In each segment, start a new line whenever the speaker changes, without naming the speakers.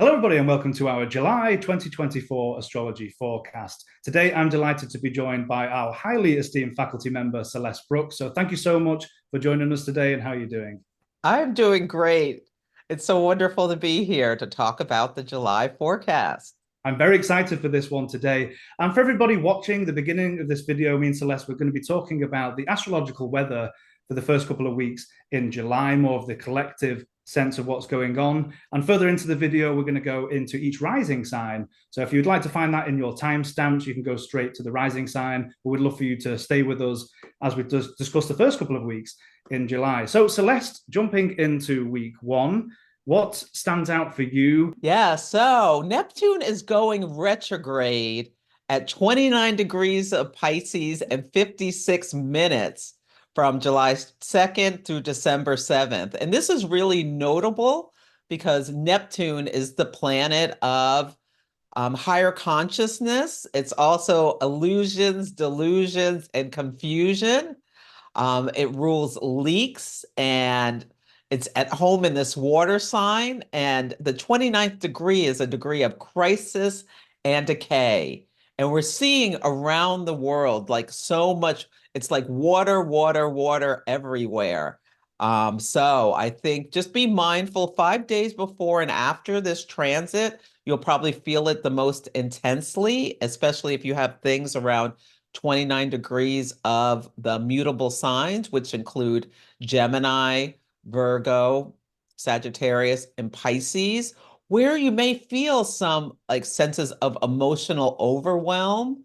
Hello, everybody, and welcome to our July 2024 astrology forecast. Today, I'm delighted to be joined by our highly esteemed faculty member, Celeste Brooks. So thank you so much for joining us today, and how are you doing?
I'm doing great. It's so wonderful to be here to talk about the July forecast.
I'm very excited for this one today. And for everybody watching the beginning of this video, me and Celeste, we're going to be talking about the astrological weather for the first couple of weeks in July, more of the collective sense of what's going on. And further into the video, we're going to go into each rising sign. So if you'd like to find that in your timestamps, you can go straight to the rising sign. We would love for you to stay with us as we discuss the first couple of weeks in July. So Celeste, jumping into week one, what stands out for you?
Yeah, so Neptune is going retrograde at 29 degrees of Pisces and 56 minutes from July 2nd through December 7th. And this is really notable because Neptune is the planet of higher consciousness. It's also illusions, delusions, and confusion. It rules leaks and it's at home in this water sign. And the 29th degree is a degree of crisis and decay. And we're seeing around the world like so much, it's like water, water, water everywhere. So I think just be mindful 5 days before and after this transit, you'll probably feel it the most intensely, especially if you have things around 29 degrees of the mutable signs, which include Gemini, Virgo, Sagittarius, and Pisces, where you may feel some like senses of emotional overwhelm.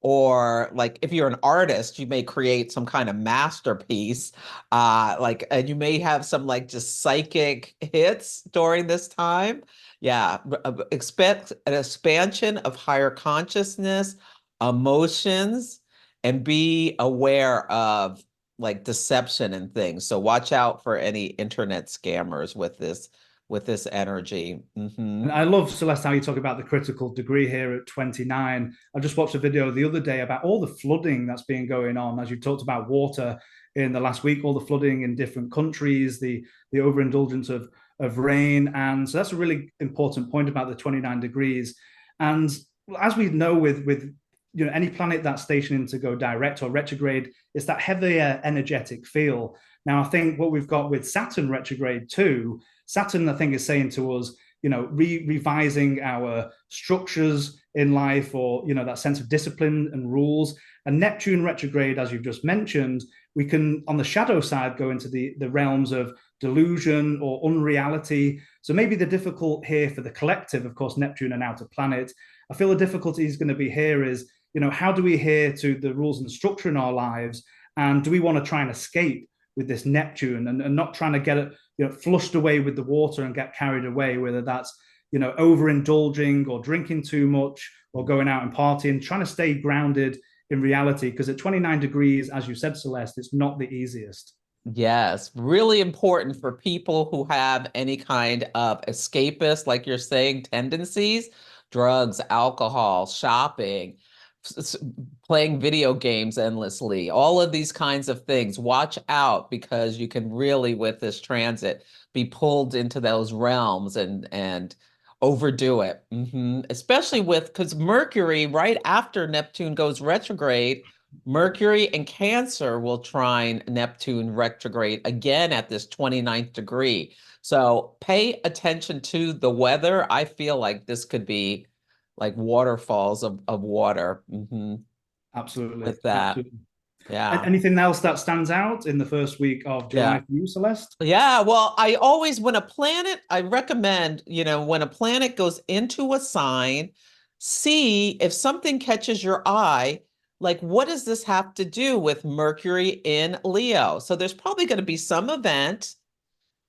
Or like if you're an artist, you may create some kind of masterpiece, and you may have some like just psychic hits during this time. Yeah, expect an expansion of higher consciousness, emotions, and be aware of like deception and things. So watch out for any internet scammers with this energy.
And I love, Celeste, how you talk about the critical degree here at 29. I just watched a video the other day about all the flooding that's been going on. As you talked about water in the last week, all the flooding in different countries, the overindulgence of rain. And so that's a really important point about the 29 degrees. And as we know with any planet that's stationing to go direct or retrograde, it's that heavier energetic feel. Now, I think what we've got with Saturn retrograde too, Saturn, I think, is saying to us, revising our structures in life, or, that sense of discipline and rules. And Neptune retrograde, as you've just mentioned, we can, on the shadow side, go into the realms of delusion or unreality. So maybe the difficult here for the collective, of course, Neptune, an outer planet. I feel the difficulty is going to be here is, how do we adhere to the rules and structure in our lives? And do we want to try and escape with this Neptune and not trying to get it, flushed away with the water and get carried away, whether that's, overindulging or drinking too much or going out and partying, trying to stay grounded in reality. Because at 29 degrees, as you said, Celeste, it's not the easiest.
Yes, really important for people who have any kind of escapist, like you're saying, tendencies, drugs, alcohol, shopping, playing video games endlessly, all of these kinds of things. Watch out because you can really, with this transit, be pulled into those realms and overdo it. Especially because Mercury, right after Neptune goes retrograde, Mercury and Cancer will trine Neptune retrograde again at this 29th degree. So pay attention to the weather. I feel like this could be like waterfalls of water
Absolutely.
with that.
Absolutely.
Yeah.
Anything else that stands out in the first week of July
Yeah.
for you, Celeste?
Yeah, well, I always, when a planet, I recommend, when a planet goes into a sign, see if something catches your eye, like what does this have to do with Mercury in Leo? So there's probably going to be some event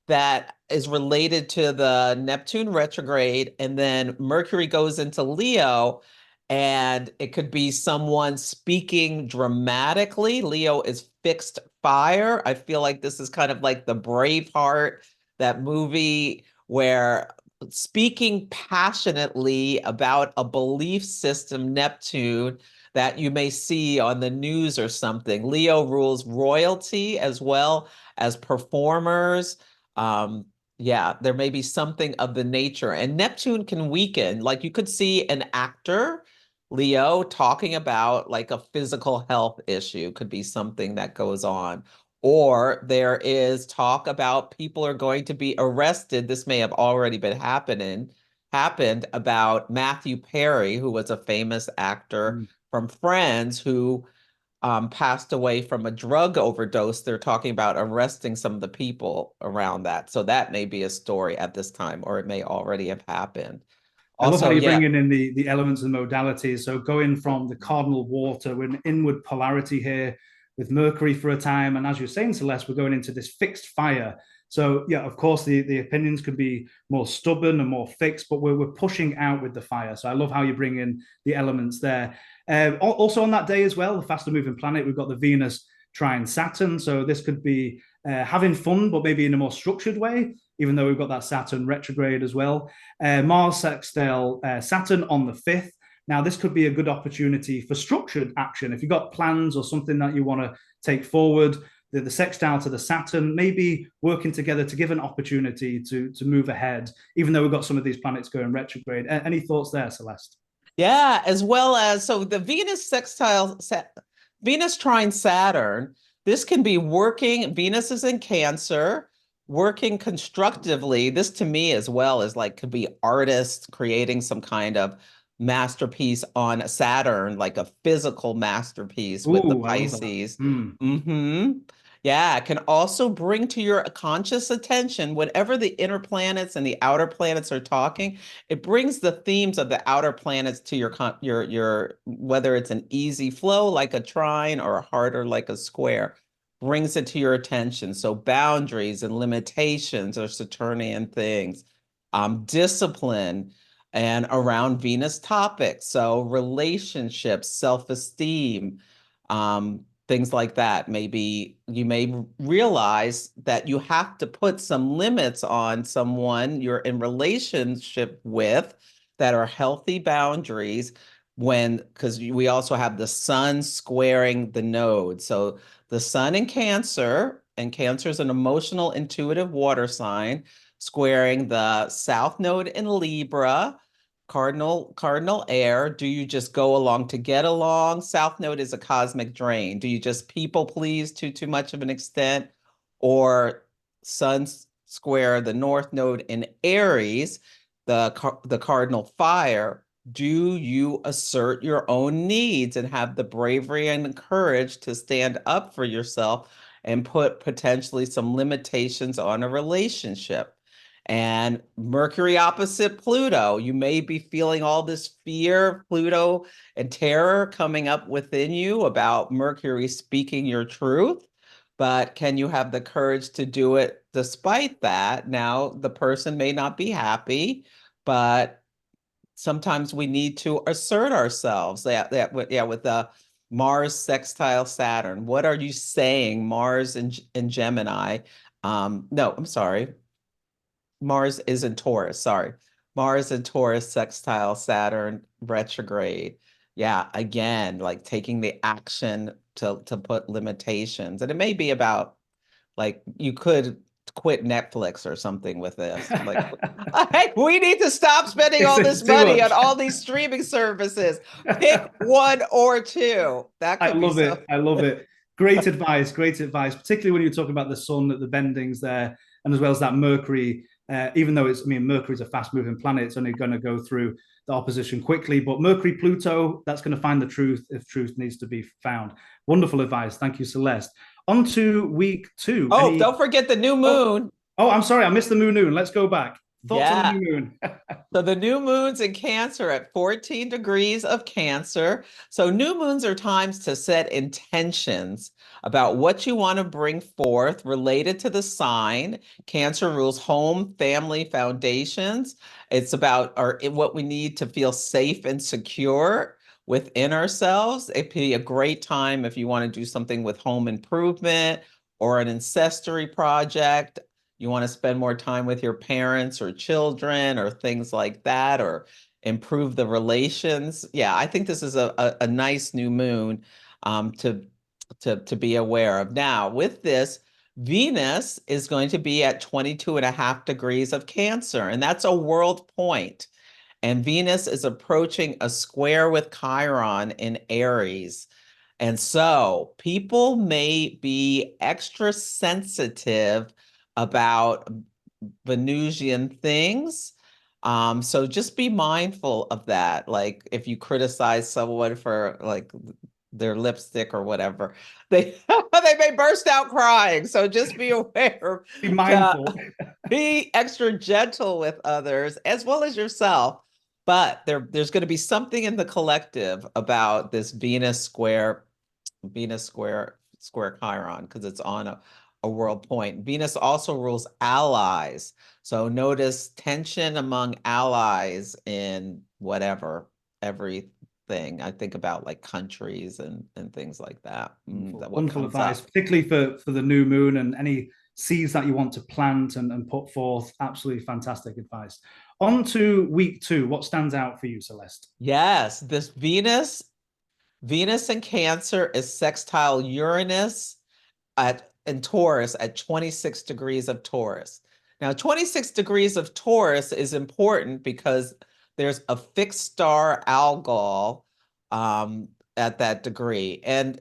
that is related to the Neptune retrograde, and then Mercury goes into Leo, and it could be someone speaking dramatically. Leo is fixed fire. I feel like this is kind of like the Braveheart, that movie where speaking passionately about a belief system, Neptune, that you may see on the news or something. Leo rules royalty as well as performers, um, Yeah, there may be something of the nature. And Neptune can weaken. Like you could see an actor, Leo, talking about like a physical health issue, could be something that goes on. Or there is talk about people are going to be arrested. This may have already been happened about Matthew Perry, who was a famous actor
Mm.
from Friends, who passed away from a drug overdose. They're talking about arresting some of the people around that. So that may be a story at this time, or it may already have happened.
I love how
Also,
you're
yeah,
bringing in the elements and modalities. So going from the cardinal water, we're an inward polarity here with Mercury for a time. And as you're saying, Celeste, we're going into this fixed fire. So yeah, of course, the opinions could be more stubborn and more fixed, but we're pushing out with the fire. So I love how you bring in the elements there. Also on that day as well, the faster moving planet, we've got the Venus trine Saturn. So this could be having fun, but maybe in a more structured way, even though we've got that Saturn retrograde as well. Mars sextile Saturn on the 5th. Now, this could be a good opportunity for structured action. If you've got plans or something that you want to take forward, the sextile to the Saturn, maybe working together to give an opportunity to move ahead, even though we've got some of these planets going retrograde. Any thoughts there, Celeste?
yeah, as well as so the Venus trine Saturn, this can be working, Venus is in Cancer, working constructively. This to me as well is like could be artists creating some kind of masterpiece on Saturn, like a physical masterpiece with the
Ooh, I love that.
Pisces.
Mm.
hmm Yeah, it can also bring to your conscious attention whatever the inner planets and the outer planets are talking. It brings the themes of the outer planets to your whether it's an easy flow like a trine or a harder like a square, brings it to your attention. So boundaries and limitations are Saturnian things. Discipline and around Venus topics. So relationships, self-esteem, things like that. Maybe you may realize that you have to put some limits on someone you're in relationship with that are healthy boundaries when, because we also have the sun squaring the node. So the sun in Cancer, and Cancer is an emotional, intuitive water sign, squaring the south node in Libra, cardinal air. Do you just go along to get along? South node is a cosmic drain. Do you just people please to too much of an extent? Or sun square the north node in Aries, the cardinal fire. Do you assert your own needs and have the bravery and courage to stand up for yourself and put potentially some limitations on a relationship? And Mercury opposite Pluto, you may be feeling all this fear of Pluto and terror coming up within you about Mercury speaking your truth. But can you have the courage to do it despite that? Now, the person may not be happy, but sometimes we need to assert ourselves. Yeah, with the Mars sextile Saturn. What are you saying, Mars in Gemini? No, I'm sorry. Mars is in Taurus, sorry. Mars in Taurus, sextile Saturn, retrograde. Yeah, again, like taking the action to put limitations. And it may be about like you could quit Netflix or something with this. Like, hey, we need to stop spending all
It's
this
too
money on
much.
all these streaming services. Pick one or two. That
I
could be
love
so.
it. I love it. Great advice. Great advice, particularly when you're talking about the sun, the bendings there, and as well as that Mercury. Even though it's, I mean, Mercury's a fast-moving planet, it's only going to go through the opposition quickly. But Mercury, Pluto, that's going to find the truth if truth needs to be found. Wonderful advice. Thank you, Celeste. On to week two.
Oh,
Any?
don't forget the new
Oh,
moon.
oh, I'm sorry, I missed the moon. Let's go back. Thoughts on the
Yeah.
new moon?
So the new moon's in Cancer at 14 degrees of Cancer. So new moons are times to set intentions about what you want to bring forth related to the sign. Cancer rules home, family, foundations. It's about what we need to feel safe and secure within ourselves. It'd be a great time if you want to do something with home improvement or an ancestry project. You want to spend more time with your parents or children or things like that, or improve the relations. Yeah, I think this is a nice new moon to be aware of. Now, with this, Venus is going to be at 22.5 degrees of Cancer, and that's a world point. And Venus is approaching a square with Chiron in Aries. And so people may be extra sensitive about Venusian things. So just be mindful of that. Like if you criticize someone for like their lipstick or whatever, they they may burst out crying. So just be aware
Be
to
mindful.
be extra gentle with others as well as yourself. But there's going to be something in the collective about this Venus square Chiron because it's on a world point. Venus also rules allies. So notice tension among allies in whatever, everything. I think about like countries and things like that.
Wonderful,
What
wonderful
comes
advice,
up.
particularly for the new moon and any seeds that you want to plant and put forth. Absolutely fantastic advice. On to week two. What stands out for you, Celeste?
Yes, this Venus in Cancer is sextile Uranus at in Taurus at 26 degrees of Taurus. Now, 26 degrees of Taurus is important because there's a fixed star Algol at that degree, and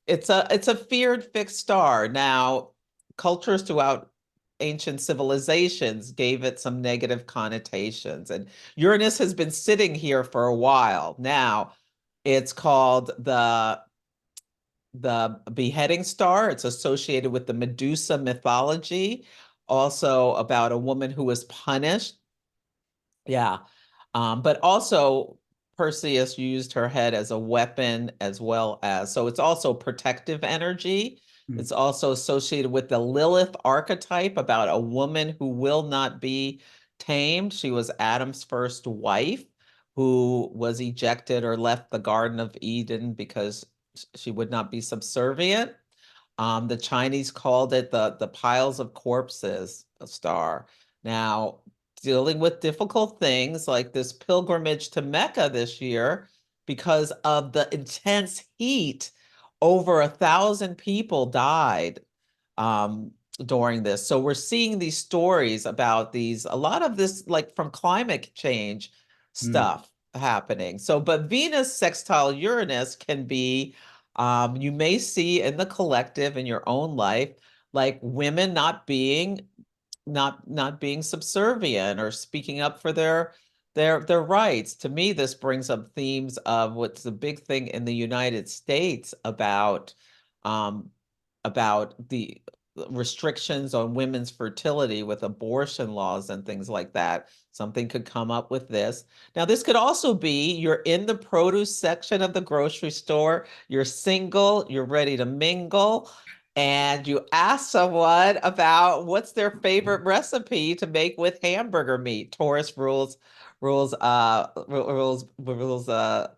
it's a feared fixed star. Now, cultures throughout ancient civilizations gave it some negative connotations, and Uranus has been sitting here for a while now. It's called the beheading star. It's associated with the Medusa mythology, also about a woman who was punished. Yeah. But also Perseus used her head as a weapon as well as, so it's also protective energy.
Mm.
It's also associated with the Lilith archetype about a woman who will not be tamed. She was Adam's first wife who was ejected or left the Garden of Eden because she would not be subservient. The Chinese called it the piles of corpses star. Now, dealing with difficult things like this pilgrimage to Mecca this year because of the intense heat. Over 1,000 people died um, during this. So we're seeing these stories about a lot of this, like from climate change
Mm.
stuff happening. So, but Venus sextile Uranus can be, you may see in the collective in your own life, like women not being subservient or speaking up for their rights. To me, this brings up themes of what's the big thing in the United States um, about the restrictions on women's fertility with abortion laws and things like that. Something could come up with this. Now, this could also be you're in the produce section of the grocery store, you're single, you're ready to mingle, and you ask someone about what's their favorite recipe to make with hamburger meat. Taurus rules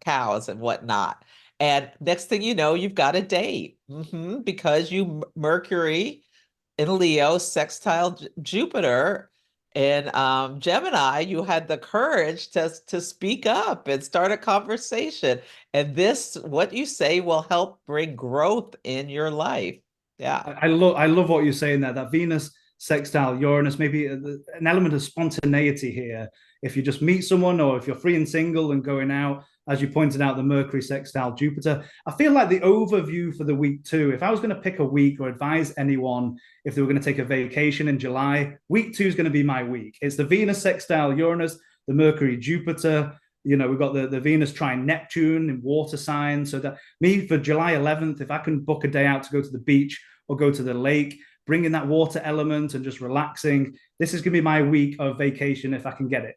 cows and whatnot. And next thing you know, you've got a date because Mercury in Leo, sextile Jupiter in Gemini, you had the courage to speak up and start a conversation. And this, what you say, will help bring growth in your life. Yeah.
I love what you're saying there. That Venus sextile Uranus, maybe an element of spontaneity here. If you just meet someone, or if you're free and single and going out, as you pointed out, the Mercury sextile Jupiter. I feel like the overview for the week two. If I was going to pick a week or advise anyone if they were going to take a vacation in July, week two is going to be my week. It's the Venus sextile Uranus, the Mercury Jupiter. We've got the Venus trine Neptune in water signs. So that me for July 11th, if I can book a day out to go to the beach or go to the lake, bring in that water element and just relaxing. This is going to be my week of vacation if I can get it.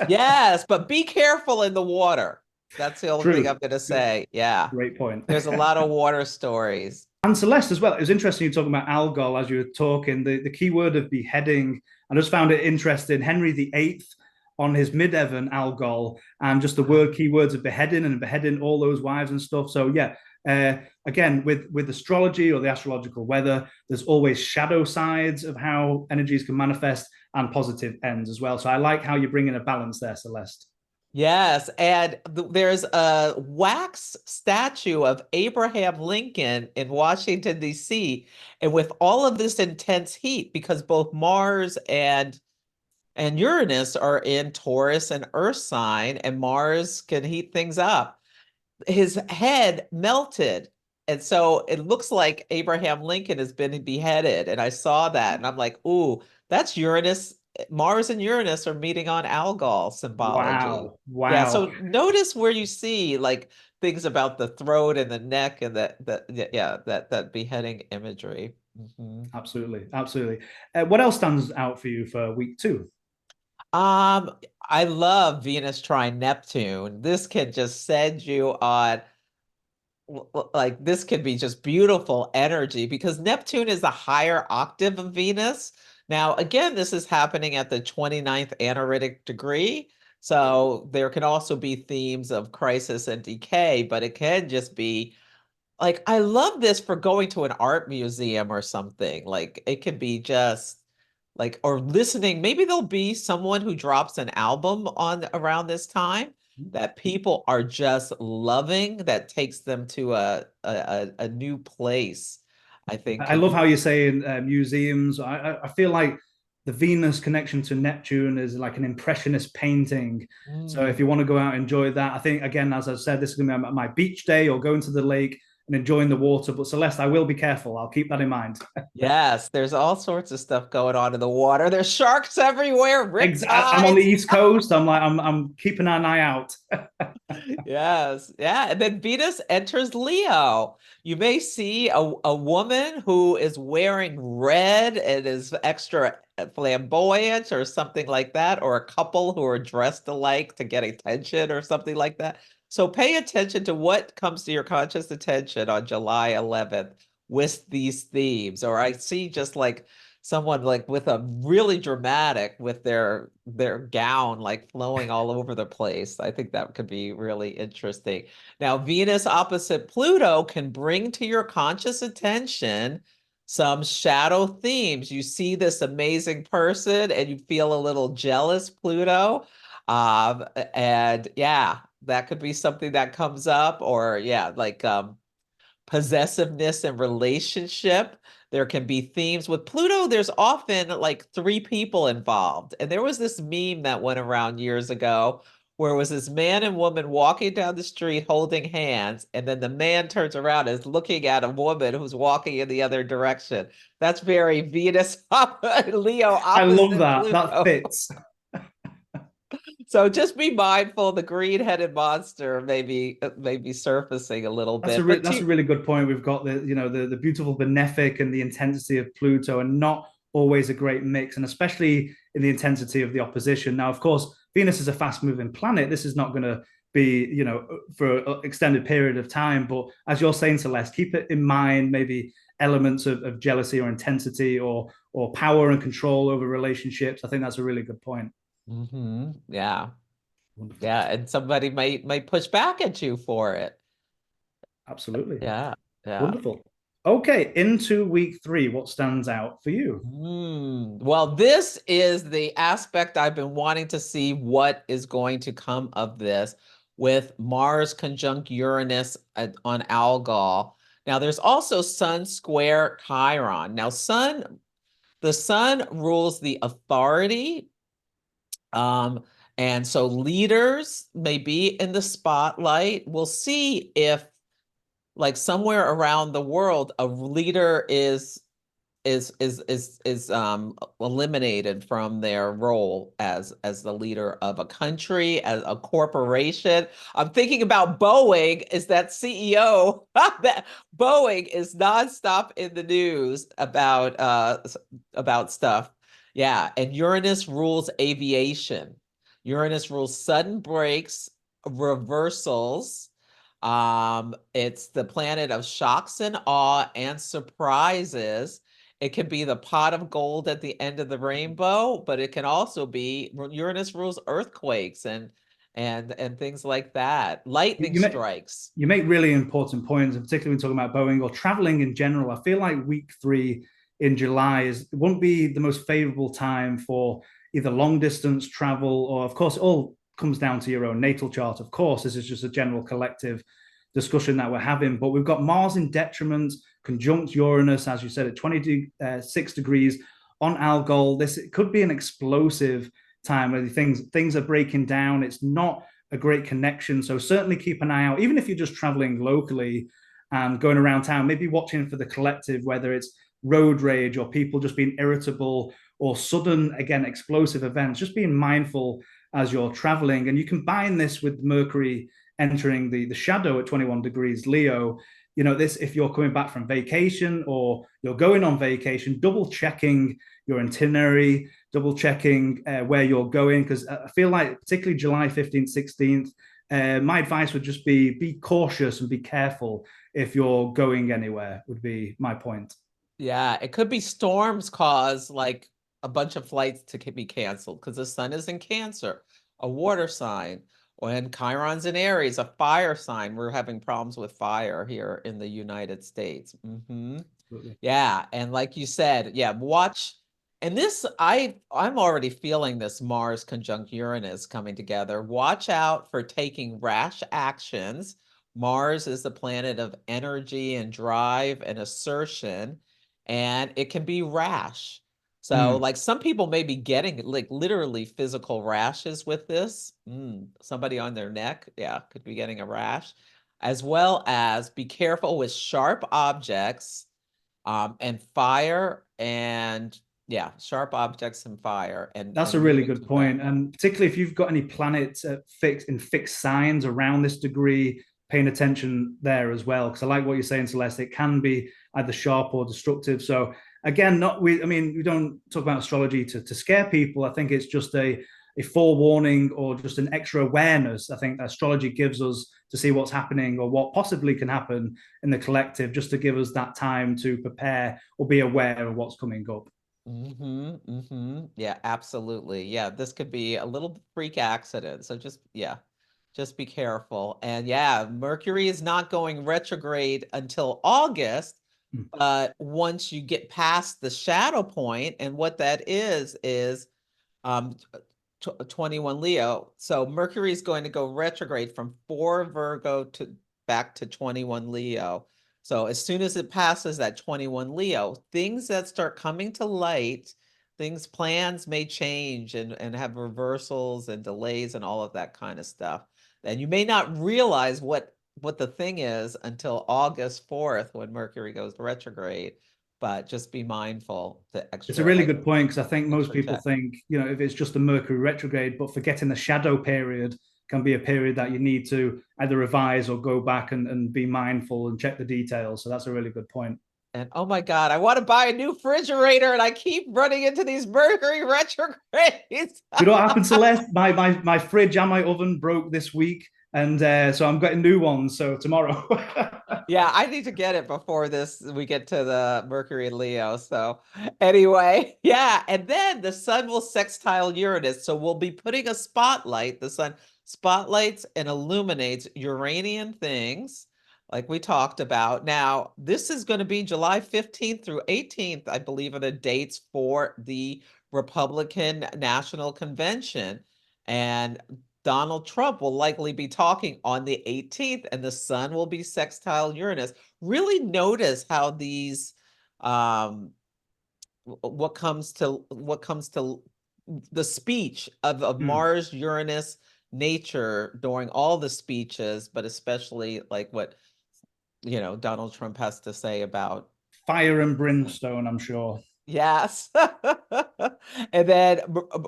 Yes, but be careful in the water. That's the only thing I'm
True.
going to say. Yeah.
Great point.
There's a lot of water stories.
And Celeste as well. It was interesting you talking about Algol as you were talking. The key word of beheading. I just found it interesting. Henry VIII on his mid-Evan Algol, and just the keywords of beheading all those wives and stuff. So yeah, again, with astrology or the astrological weather, there's always shadow sides of how energies can manifest and positive ends as well. So I like how you bring in a balance there, Celeste.
Yes, and there's a wax statue of Abraham Lincoln in Washington, D.C. And with all of this intense heat, because both Mars and Uranus are in Taurus and Earth sign, and Mars can heat things up, his head melted. And so it looks like Abraham Lincoln has been beheaded. And I saw that and I'm like, ooh, that's Uranus. Mars and Uranus are meeting on Algol symbology.
Wow.
Yeah,
Wow.
so notice where you see like things about the throat and the neck and that beheading imagery. Mhm.
Absolutely. Absolutely. What else stands out for you for week two?
Um, I love Venus trine Neptune. This can just send you on like this could be just beautiful energy because Neptune is a higher octave of Venus. Now, again, this is happening at the 29th anaretic degree. So there can also be themes of crisis and decay, but it can just be like, I love this for going to an art museum or something. Like, it could be just like, or listening. Maybe there'll be someone who drops an album on around this time that people are just loving that takes them to a new place. I think
I
could
love
be.
how you're saying museums. I feel like the Venus connection to Neptune is like an impressionist painting. So if
Mm.
you want to go out and enjoy that, I think again, as I said, this is going to be my beach day or going to the lake and enjoying the water. But Celeste, I will be careful. I'll keep that in mind.
Yes, there's all sorts of stuff going on in the water. There's sharks everywhere,
I'm on the
riptides.
East Coast. I'm keeping an eye out.
Yes. Yeah. And then Venus enters Leo. You may see a woman who is wearing red and is extra flamboyant or something like that, or a couple who are dressed alike to get attention or something like that. So pay attention to what comes to your conscious attention on July 11th with these themes. Or I see just like someone like with a really dramatic with their gown like flowing all over the place. I think that could be really interesting. Now, Venus opposite Pluto can bring to your conscious attention some shadow themes. You see this amazing person and you feel a little jealous, Pluto. And yeah, that could be something that comes up, or yeah, like possessiveness and relationship. There can be themes with Pluto. There's often like three people involved. And there was this meme that went around years ago where it was this man and woman walking down the street holding hands. And then the man turns around and is looking at a woman who's walking in the other direction. That's very Venus, Leo
I love
opposite
that. That
Pluto.
fits.
So just be mindful the green-headed monster may be surfacing a little bit. But
That's a really good point. We've got the beautiful benefic and the intensity of Pluto, and not always a great mix, and especially in the intensity of the opposition. Now, of course, Venus is a fast-moving planet. This is not going to be for an extended period of time. But as you're saying, Celeste, keep it in mind. Maybe elements of jealousy or intensity or power and control over relationships. I think that's a really good point.
Yeah.
Wonderful.
Yeah, and somebody might push back at you for it.
Absolutely.
Yeah, yeah.
Wonderful. Okay, into week three, what stands out for you?
Well, this is the aspect I've been wanting to see what is going to come of this with Mars conjunct Uranus on Algol. Now, there's also Sun square Chiron. Now, the Sun rules the authority. Um, and so leaders may be in the spotlight. We'll see if like somewhere around the world a leader is eliminated from their role as the leader of a country, as a corporation. I'm thinking about Boeing is that CEO that Boeing is nonstop in the news about stuff. Yeah, and Uranus rules aviation. Uranus rules sudden breaks, reversals. It's the planet of shocks and awe and surprises. It can be the pot of gold at the end of the rainbow, but it can also be Uranus rules earthquakes and things like that. Lightning
You make
strikes.
you make really important points, and particularly when talking about Boeing or traveling in general. I feel like week three in July is won't be the most favorable time for either long distance travel or, of course, all comes down to your own natal chart, of course. This is just a general collective discussion that we're having. But we've got Mars in detriment, conjunct Uranus, as you said, at 26 degrees on Algol. This it could be an explosive time where things are breaking down. It's not a great connection. So certainly keep an eye out, even if you're just traveling locally and going around town, maybe watching for the collective, whether it's road rage or people just being irritable or sudden, again, explosive events, just being mindful as you're traveling. And you combine this with Mercury entering the shadow at 21 degrees Leo. You know, this, if you're coming back from vacation or you're going on vacation, double checking your itinerary, double checking where you're going, because I feel like particularly July 15th, 16th, my advice would just be cautious and be careful if you're going anywhere, would be my point.
Yeah, it could be storms cause like a bunch of flights to be canceled because the sun is in Cancer, a water sign. When Chiron's in Aries, a fire sign. We're having problems with fire here in the United States. Yeah, and like you said, yeah, watch. And this, I'm already feeling this Mars conjunct Uranus coming together. Watch out for taking rash actions. Mars is the planet of energy and drive and assertion, and it can be rash. So, like, some people may be getting like literally physical rashes with this. Somebody on their neck, yeah, could be getting a rash, as well as be careful with sharp objects, and fire, and yeah, sharp objects and fire,
That's a
and
really
moving
good
too
point.
fast.
And particularly if you've got any planets fixed signs around this degree, paying attention there as well. Because I like what you're saying, Celeste. It can be either sharp or destructive. So again, I mean, we don't talk about astrology to scare people. I think it's just a forewarning or just an extra awareness. I think astrology gives us to see what's happening or what possibly can happen in the collective, just to give us that time to prepare or be aware of what's coming up.
Yeah, absolutely. Yeah, this could be a little freak accident. So just, yeah, just be careful. And yeah, Mercury is not going retrograde until August.
Mm.
But once you get past the shadow point, and what that is um 21 Leo. So Mercury is going to go retrograde from 4 Virgo to back to 21 Leo. So as soon as it passes that 21 Leo, things that start coming to light, plans may change and have reversals and delays and all of that kind of stuff. And you may not realize what the thing is until August 4th when Mercury goes retrograde, but just be mindful to
It's a
extra
really
like
good point because I think most
extra
people
check.
think, you know, if it's just a Mercury retrograde, but forgetting the shadow period can be a period that you need to either revise or go back and be mindful and check the details. So that's a really good point.
And oh my God, I want to buy a new refrigerator and I keep running into these Mercury retrogrades.
Do you know what happened, Celeste? My fridge and my oven broke this week, and so I'm getting new ones. So tomorrow.
Yeah, I need to get it before we get to the Mercury and Leo. So anyway, yeah, and then the sun will sextile Uranus. So we'll be putting a spotlight. The sun spotlights and illuminates Uranian things, like we talked about. Now, this is going to be July 15th through 18th, I believe, are the dates for the Republican National Convention. And Donald Trump will likely be talking on the 18th, and the sun will be sextile Uranus. Really notice how these, what comes to the speech of Mars, Uranus, nature during all the speeches, but especially like what, Donald Trump has to say about
Fire and brimstone, I'm sure.
yes. And then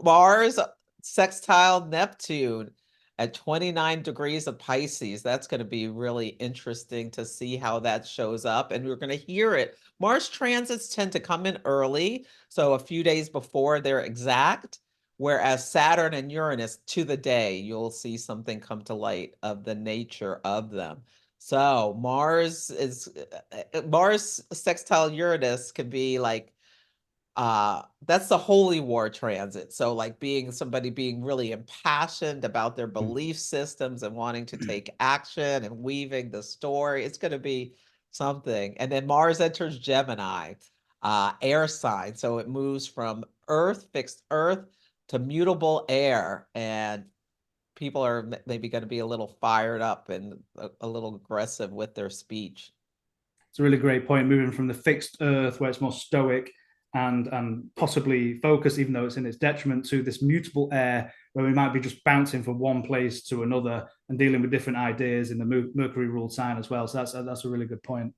Mars sextile Neptune at 29 degrees of Pisces. That's going to be really interesting to see how that shows up. And we're going to hear it. Mars transits tend to come in early, so a few days before they're exact. Whereas Saturn and Uranus, to the day, you'll see something come to light of the nature of them. So Mars sextile Uranus can be like that's the holy war transit. So like being really impassioned about their belief systems and wanting to take action and weaving the story. It's going to be something. And then Mars enters Gemini, air sign. So it moves from fixed earth to mutable air, and people are maybe going to be a little fired up and a little aggressive with their speech.
It's a really great point, moving from the fixed Earth, where it's more stoic and possibly focused, even though it's in its detriment, to this mutable air, where we might be just bouncing from one place to another and dealing with different ideas in the Mercury ruled sign as well. So that's a really good point.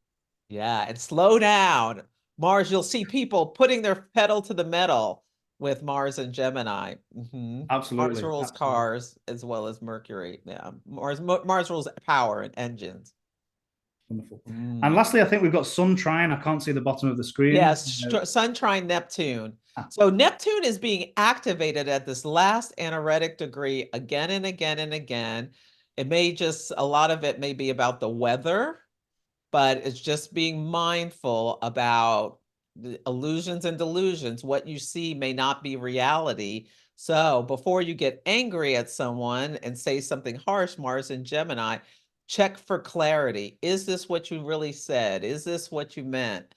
Yeah, and slow down. Mars, you'll see people putting their pedal to the metal with Mars and Gemini. Mars
Absolutely.
rules cars as well as Mercury. Yeah, Mars rules power and engines.
Wonderful. And lastly, I think we've got Sun trine. I can't see the bottom of the screen.
Yes, Sun trine Neptune. So Neptune is being activated at this last anaretic degree again and again and again. It may just, a lot of it may be about the weather, but it's just being mindful about the illusions and delusions. What you see may not be reality. So before you get angry at someone and say something harsh, Mars and Gemini, check for clarity. Is this what you really said? Is this what you meant?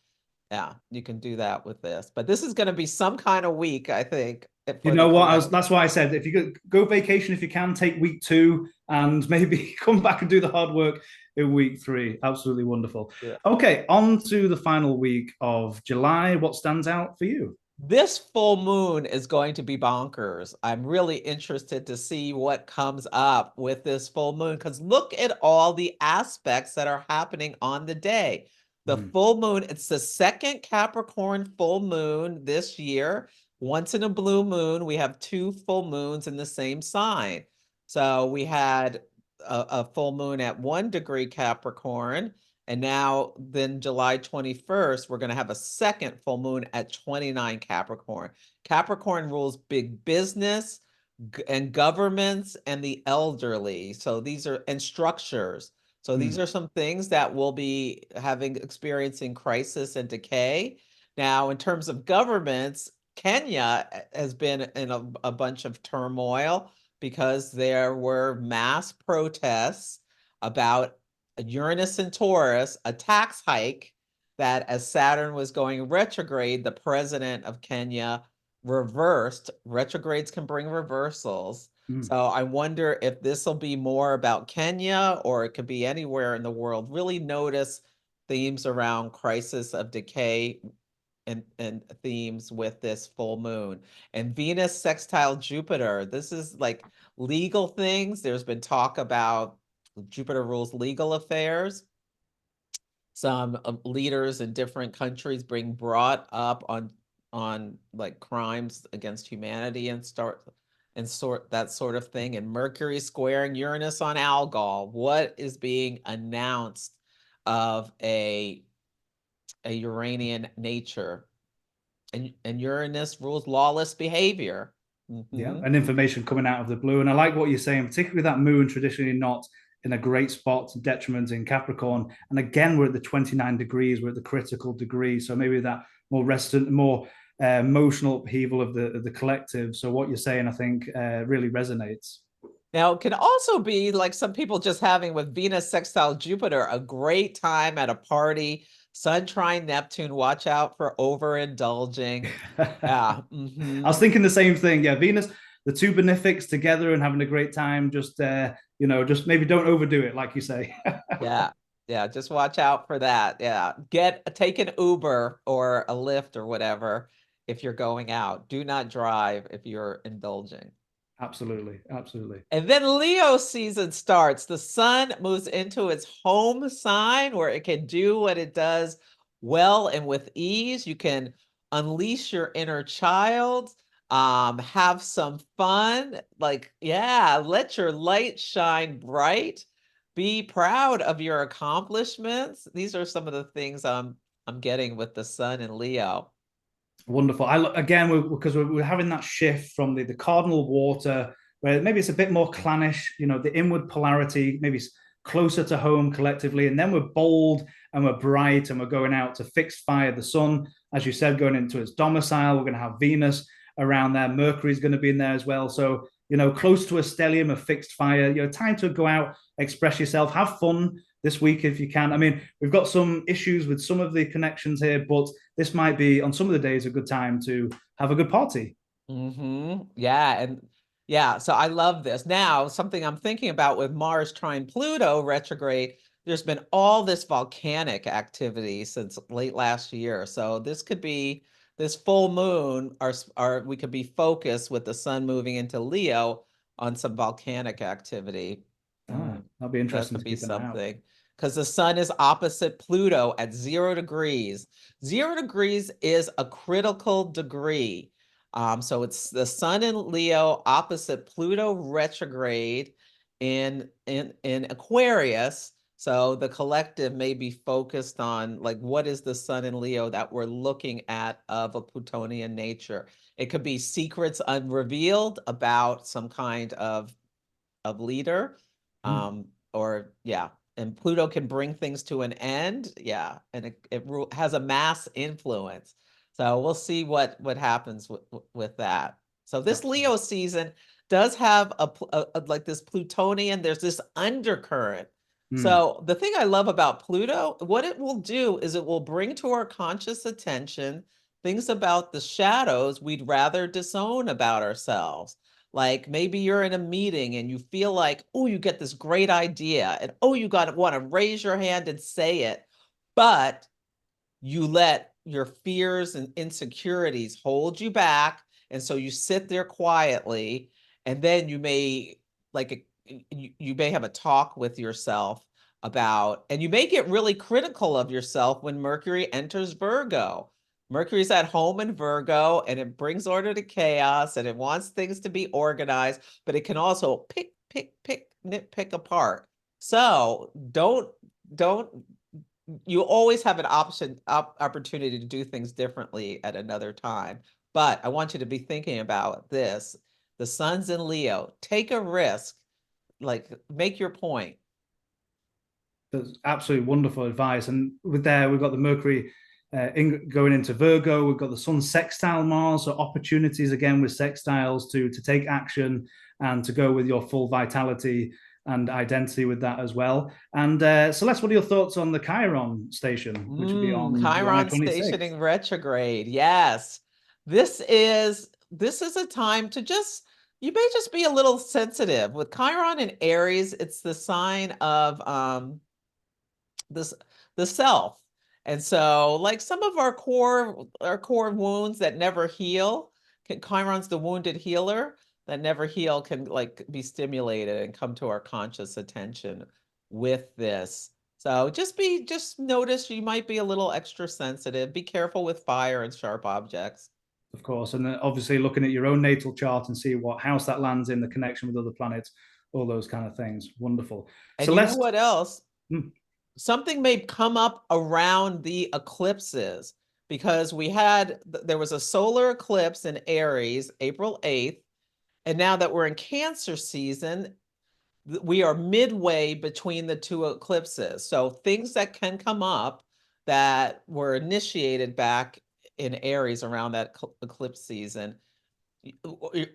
Yeah, you can do that with this. But this is going to be some kind of week, I think.
You know what? That's why I said if you could go vacation, if you can, take week 2 and maybe come back and do the hard work in week 3. Absolutely wonderful. Yeah. Okay, on to the final week of July. What stands out for you?
This full moon is going to be bonkers. I'm really interested to see what comes up with this full moon, because look at all the aspects that are happening on the day. The full moon, it's the second Capricorn full moon this year. Once in a blue moon, we have 2 full moons in the same sign. So we had a full moon at 1 degree Capricorn, and now then July 21st, we're going to have a second full moon at 29 Capricorn. Capricorn rules big business and governments and the elderly. So these are, and structures. So these are some things that we'll be experiencing crisis and decay. Now, in terms of governments, Kenya has been in a bunch of turmoil because there were mass protests about Uranus and Taurus, a tax hike that as Saturn was going retrograde, the president of Kenya reversed. Retrogrades can bring reversals. So I wonder if this will be more about Kenya, or it could be anywhere in the world. Really notice themes around crisis of decay and themes with this full moon. And Venus sextile Jupiter. This is like legal things. There's been talk about Jupiter rules legal affairs. Some leaders in different countries being brought up on like crimes against humanity and that sort of thing. And Mercury squaring Uranus on Algol. What is being announced of a Uranian nature? And Uranus rules lawless behavior.
Yeah, and information coming out of the blue. And I like what you're saying, particularly that moon traditionally not in a great spot, detriment in Capricorn. And again, we're at the 29 degrees, we're at the critical degree. So maybe that more restant, more emotional upheaval of the collective. So what you're saying, I think, really resonates.
Now, it can also be like some people just having with Venus sextile Jupiter, a great time at a party. Sun trine Neptune, watch out for overindulging. Yeah.
I was thinking the same thing. Yeah, Venus, the 2 benefics together and having a great time. Just, just maybe don't overdo it, like you say.
Yeah. Yeah, just watch out for that. Yeah. Take an Uber or a Lyft or whatever if you're going out. Do not drive if you're indulging.
Absolutely. Absolutely.
And then Leo season starts. The sun moves into its home sign where it can do what it does well and with ease. You can unleash your inner child, have some fun. Like, yeah, let your light shine bright. Be proud of your accomplishments. These are some of the things I'm getting with the sun in Leo.
Wonderful. Because we're having that shift from the cardinal water, where maybe it's a bit more clannish, the inward polarity, maybe closer to home collectively. And then we're bold and we're bright and we're going out to fixed fire. The sun, as you said, going into its domicile. We're going to have Venus around there. Mercury's going to be in there as well. So, close to a stellium of fixed fire, time to go out, express yourself, have fun this week if you can. I mean, we've got some issues with some of the connections here, but this might be on some of the days a good time to have a good party.
Yeah, and Yeah, so I love this. Now, something I'm thinking about with Mars trine Pluto retrograde, there's been all this volcanic activity since late last year. So this could be this full moon, or we could be focused with the sun moving into Leo on some volcanic activity.
That'll be
That
interesting
could
to
be
keep an eye out.
something. Because the sun is opposite Pluto at 0 degrees. 0 degrees is a critical degree. So it's the sun in Leo opposite Pluto retrograde in Aquarius. So the collective may be focused on like what is the sun in Leo that we're looking at of a Plutonian nature. It could be secrets unrevealed about some kind of leader.
Mm.
Or yeah, and Pluto can bring things to an end. Yeah, and it has a mass influence. So we'll see what happens with that. So this
Absolutely.
Leo season does have a like this Plutonian, there's this undercurrent.
Mm.
So the thing I love about Pluto, what it will do is it will bring to our conscious attention things about the shadows we'd rather disown about ourselves. Like maybe you're in a meeting and you feel like, oh, you get this great idea, and oh, you got to want to raise your hand and say it, but you let your fears and insecurities hold you back. And so you sit there quietly, and then you may like you may have a talk with yourself about, and you may get really critical of yourself when Mercury enters Virgo. Mercury's at home in Virgo, and it brings order to chaos, and it wants things to be organized, but it can also nitpick apart. So don't you always have an opportunity to do things differently at another time. But I want you to be thinking about this. The sun's in Leo. Take a risk, like make your point.
That's absolutely wonderful advice. And with there, we've got the Mercury going into Virgo. We've got the Sun sextile Mars, so opportunities again with sextiles to take action and to go with your full vitality and identity with that as well. And Celeste, what are your thoughts on the Chiron station, which will be on July
Chiron
26th?
stationing retrograde. Yes. This is a time to just you may just be a little sensitive. With Chiron in Aries, it's the sign of this the self. And so like some of our core wounds that never heal, Chiron's the wounded healer that never heal, can like be stimulated and come to our conscious attention with this. So just notice you might be a little extra sensitive. Be careful with fire and sharp objects.
Of course, and then obviously looking at your own natal chart and see what house that lands in, the connection with other planets, all those kind of things. Wonderful.
And you know
Celeste.
what else?
Hmm.
Something may come up around the eclipses, because there was a solar eclipse in Aries April 8th, and now that we're in Cancer season, we are midway between the two eclipses. So things that can come up that were initiated back in Aries around that eclipse season,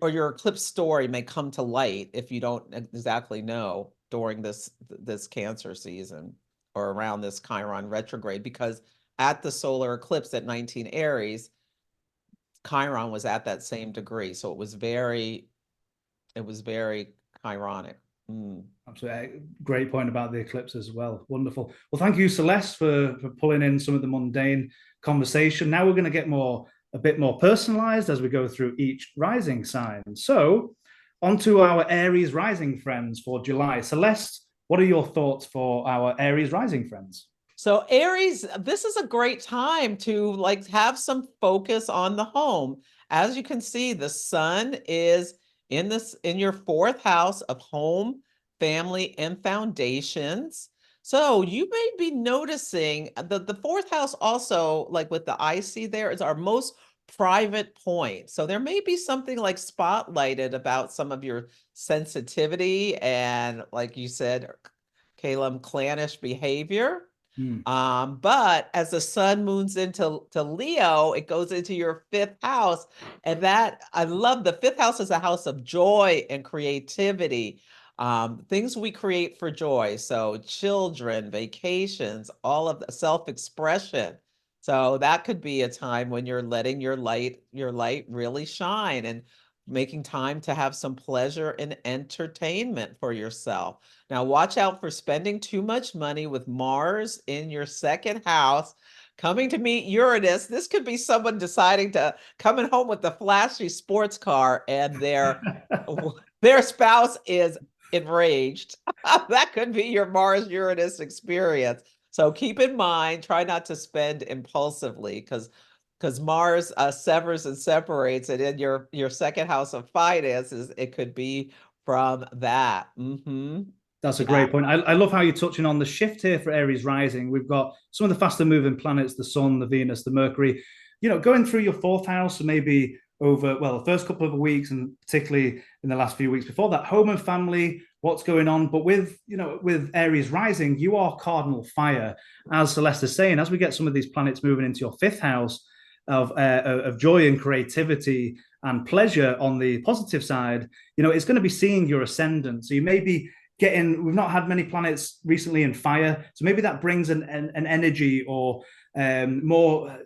or your eclipse story may come to light if you don't exactly know during this Cancer season or around this Chiron retrograde, because at the solar eclipse at 19 Aries, Chiron was at that same degree. So it was very chironic.
Absolutely. Great point about the eclipse as well. Wonderful. Well, thank you, Celeste, for pulling in some of the mundane conversation. Now we're going to get a bit more personalized as we go through each rising sign. So, on to our Aries rising friends for July. Celeste, what are your thoughts for our Aries rising friends?
So Aries, this is a great time to like have some focus on the home. As you can see, the sun is in your fourth house of home, family, and foundations. So you may be noticing the fourth house also, like with the IC there, is our most private point. So there may be something like spotlighted about some of your sensitivity and, like you said, Caleb, clannish behavior.
Hmm.
But as the sun moves into Leo, it goes into your fifth house. And that I love, the fifth house is a house of joy and creativity. Things we create for joy. So children, vacations, all of the self-expression. So that could be a time when you're letting your light really shine. And making time to have some pleasure and entertainment for yourself. Now, watch out for spending too much money with Mars in your second house. Coming to meet Uranus, this could be someone deciding to coming home with a flashy sports car and their spouse is enraged. That could be your Mars Uranus experience. So keep in mind, try not to spend impulsively because Mars severs and separates, and in your second house of finances, it could be from that.
That's a
Yeah.
great point. I love how you're touching on the shift here for Aries Rising. We've got some of the faster moving planets, the Sun, the Venus, the Mercury, going through your fourth house, so maybe over, well, the first couple of weeks, and particularly in the last few weeks before that, home and family, what's going on. But with Aries Rising, you are cardinal fire, as Celeste is saying, as we get some of these planets moving into your fifth house of joy and creativity and pleasure on the positive side, it's going to be seeing your ascendant. So you may be we've not had many planets recently in fire, so maybe that brings an energy or more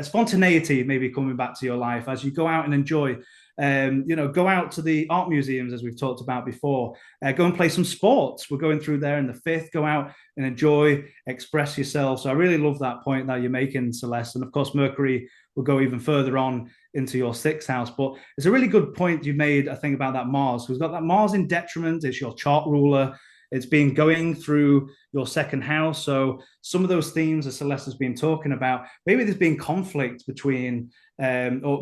spontaneity maybe coming back to your life as you go out and enjoy. Go out to the art museums, as we've talked about before. Go and play some sports. We're going through there in the fifth. Go out and enjoy, express yourself. So I really love that point that you're making, Celeste. And of course, Mercury will go even further on into your sixth house. But it's a really good point you made, I think, about that Mars. We've got that Mars in detriment. It's your chart ruler. It's been going through your second house. So some of those themes that Celeste has been talking about, maybe there's been conflict between, or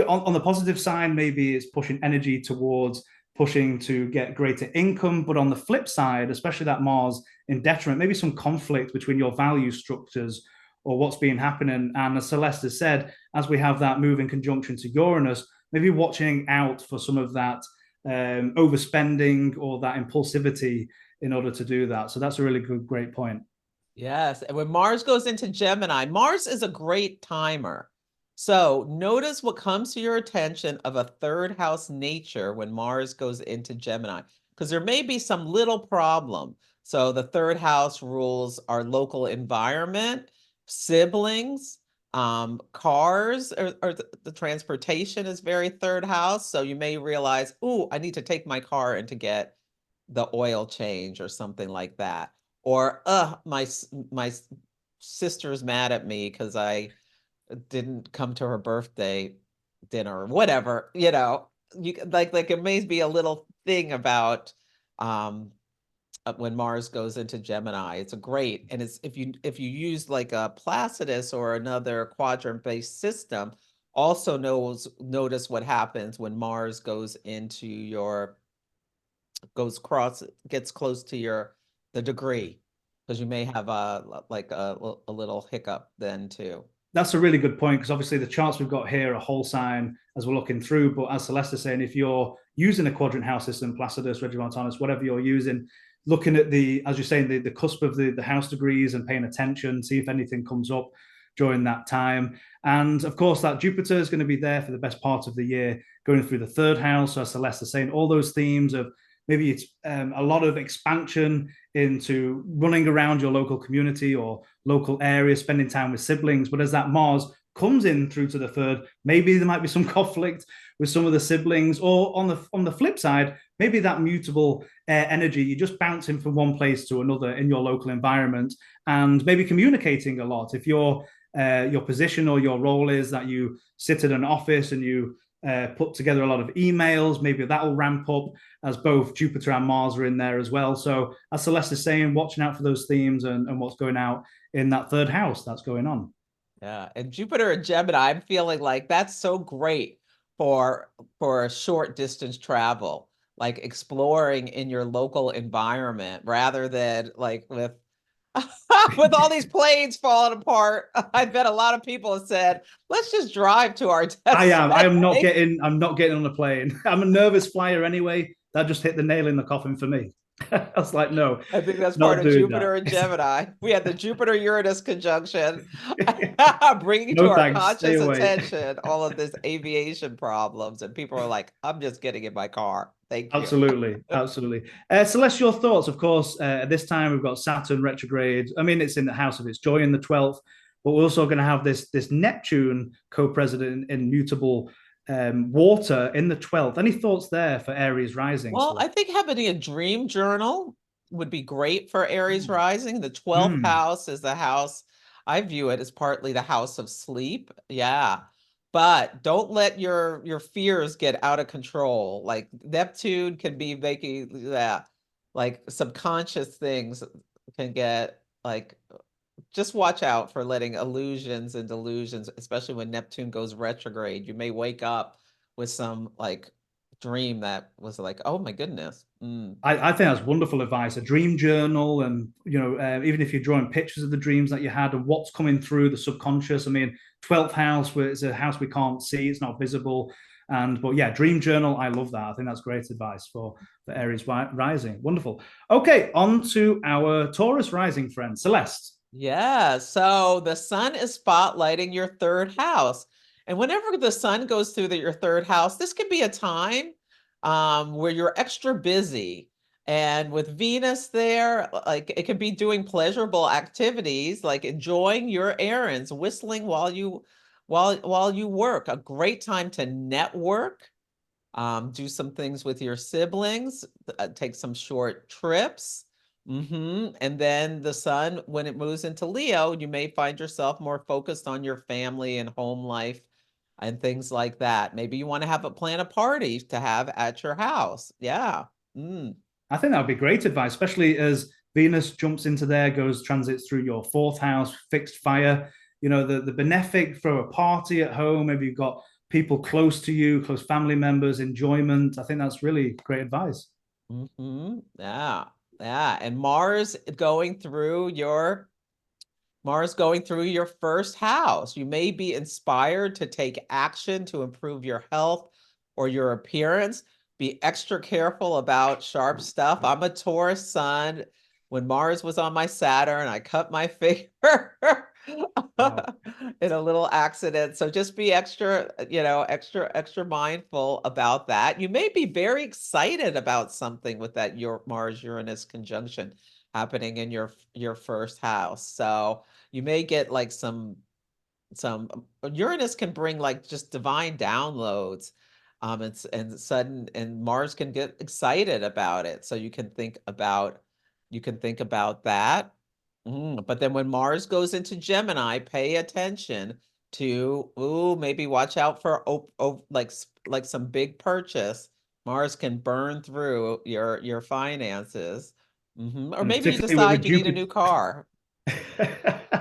on the positive side, maybe it's pushing energy towards pushing to get greater income. But on the flip side, especially that Mars in detriment, maybe some conflict between your value structures or what's been happening. And as Celeste has said, as we have that move in conjunction to Uranus, maybe watching out for some of that overspending or that impulsivity in order to do that. So that's a really great point.
Yes. And when Mars goes into Gemini, Mars is a great timer. So notice what comes to your attention of a third house nature when Mars goes into Gemini, because there may be some little problem. So the third house rules our local environment, siblings, cars, or the transportation is very third house. So you may realize, oh, I need to take my car in to get the oil change or something like that. Or, my sister's mad at me because I didn't come to her birthday dinner or whatever, you like it may be a little thing about when Mars goes into Gemini. It's a great, and it's if you use like a Placidus or another quadrant-based system, also notice what happens when Mars goes into gets close to the degree, because you may have a little hiccup then too.
That's a really good point, because obviously the charts we've got here are whole sign as we're looking through. But as Celeste is saying, if you're using a quadrant house system, Placidus, Regiomontanus, whatever you're using, looking at as you're saying, the cusp of the house degrees and paying attention, see if anything comes up during that time. And of course, that Jupiter is going to be there for the best part of the year, going through the third house. So as Celeste is saying, all those themes of maybe it's a lot of expansion into running around your local community or local area, spending time with siblings. But as that Mars comes in through to the third, maybe there might be some conflict with some of the siblings. Or on the flip side, maybe that mutable energy, you're just bouncing from one place to another in your local environment, and maybe communicating a lot. If your position or your role is that you sit in an office and you put together a lot of emails, maybe that'll ramp up as both Jupiter and Mars are in there as well. So as Celeste is saying, watching out for those themes and what's going out in that third house that's going on.
Yeah, and Jupiter and Gemini, I'm feeling like that's so great for a short distance travel, like exploring in your local environment rather than like with with all these planes falling apart. I bet a lot of people have said, let's just drive to our destination.
I'm not getting on a plane. I'm a nervous flyer anyway. That just hit the nail in the coffin for me. I was like, no.
I think that's part of Jupiter and Gemini. We had the Jupiter-Uranus conjunction, bringing to our conscious attention all of this aviation problems. And people are like, I'm just getting in my car. Thank you.
Absolutely. Absolutely. Celeste, your thoughts? Of course, at this time, we've got Saturn retrograde. I mean, it's in the house of its joy in the 12th, but we're also going to have this Neptune co-president in mutable water in the 12th. Any thoughts there for Aries Rising,
Well, I
Celeste?
think having a dream journal would be great for Aries rising. The 12th
Mm.
house is the house, I view it as partly the house of sleep. Yeah. But don't let your fears get out of control. Like Neptune can be making that, like subconscious things can get like, just watch out for letting illusions and delusions, especially when Neptune goes retrograde. You may wake up with some like dream that was like, oh my goodness. Mm.
I think that's wonderful advice. A dream journal, and even if you're drawing pictures of the dreams that you had and what's coming through the subconscious. I mean, 12th house, where it's a house we can't see, it's not visible. But yeah, dream journal. I love that. I think that's great advice for Aries rising. Wonderful. Okay, on to our Taurus rising friend Celeste.
Yeah, so the sun is spotlighting your third house. And whenever the sun goes through your third house, this could be a time where you're extra busy. And with Venus there, like it could be doing pleasurable activities, like enjoying your errands, whistling while you work. A great time to network, do some things with your siblings, take some short trips. And then the sun, when it moves into Leo, you may find yourself more focused on your family and home life and things like that. Maybe you want to have plan a party to have at your house. Yeah. Mm.
I think that would be great advice, especially as Venus jumps into there, goes transits through your fourth house, fixed fire. The benefic, throw a party at home. Maybe you've got people close to you, close family members, enjoyment. I think that's really great advice.
Yeah. Yeah. And Mars going through your first house. You may be inspired to take action to improve your health or your appearance. Be extra careful about sharp stuff. I'm a Taurus sun. When Mars was on my Saturn, I cut my finger
Wow.
in a little accident. So just be extra mindful about that. You may be very excited about something with that your Mars Uranus conjunction happening in your first house. So you may get like some Uranus can bring like just divine downloads, and sudden, and Mars can get excited about it. So you can think about that. But then when Mars goes into Gemini, pay attention to, ooh, maybe watch out for like some big purchase. Mars can burn through your finances. Or
And
maybe you
particularly with
decide you need a
Jupiter,
new car.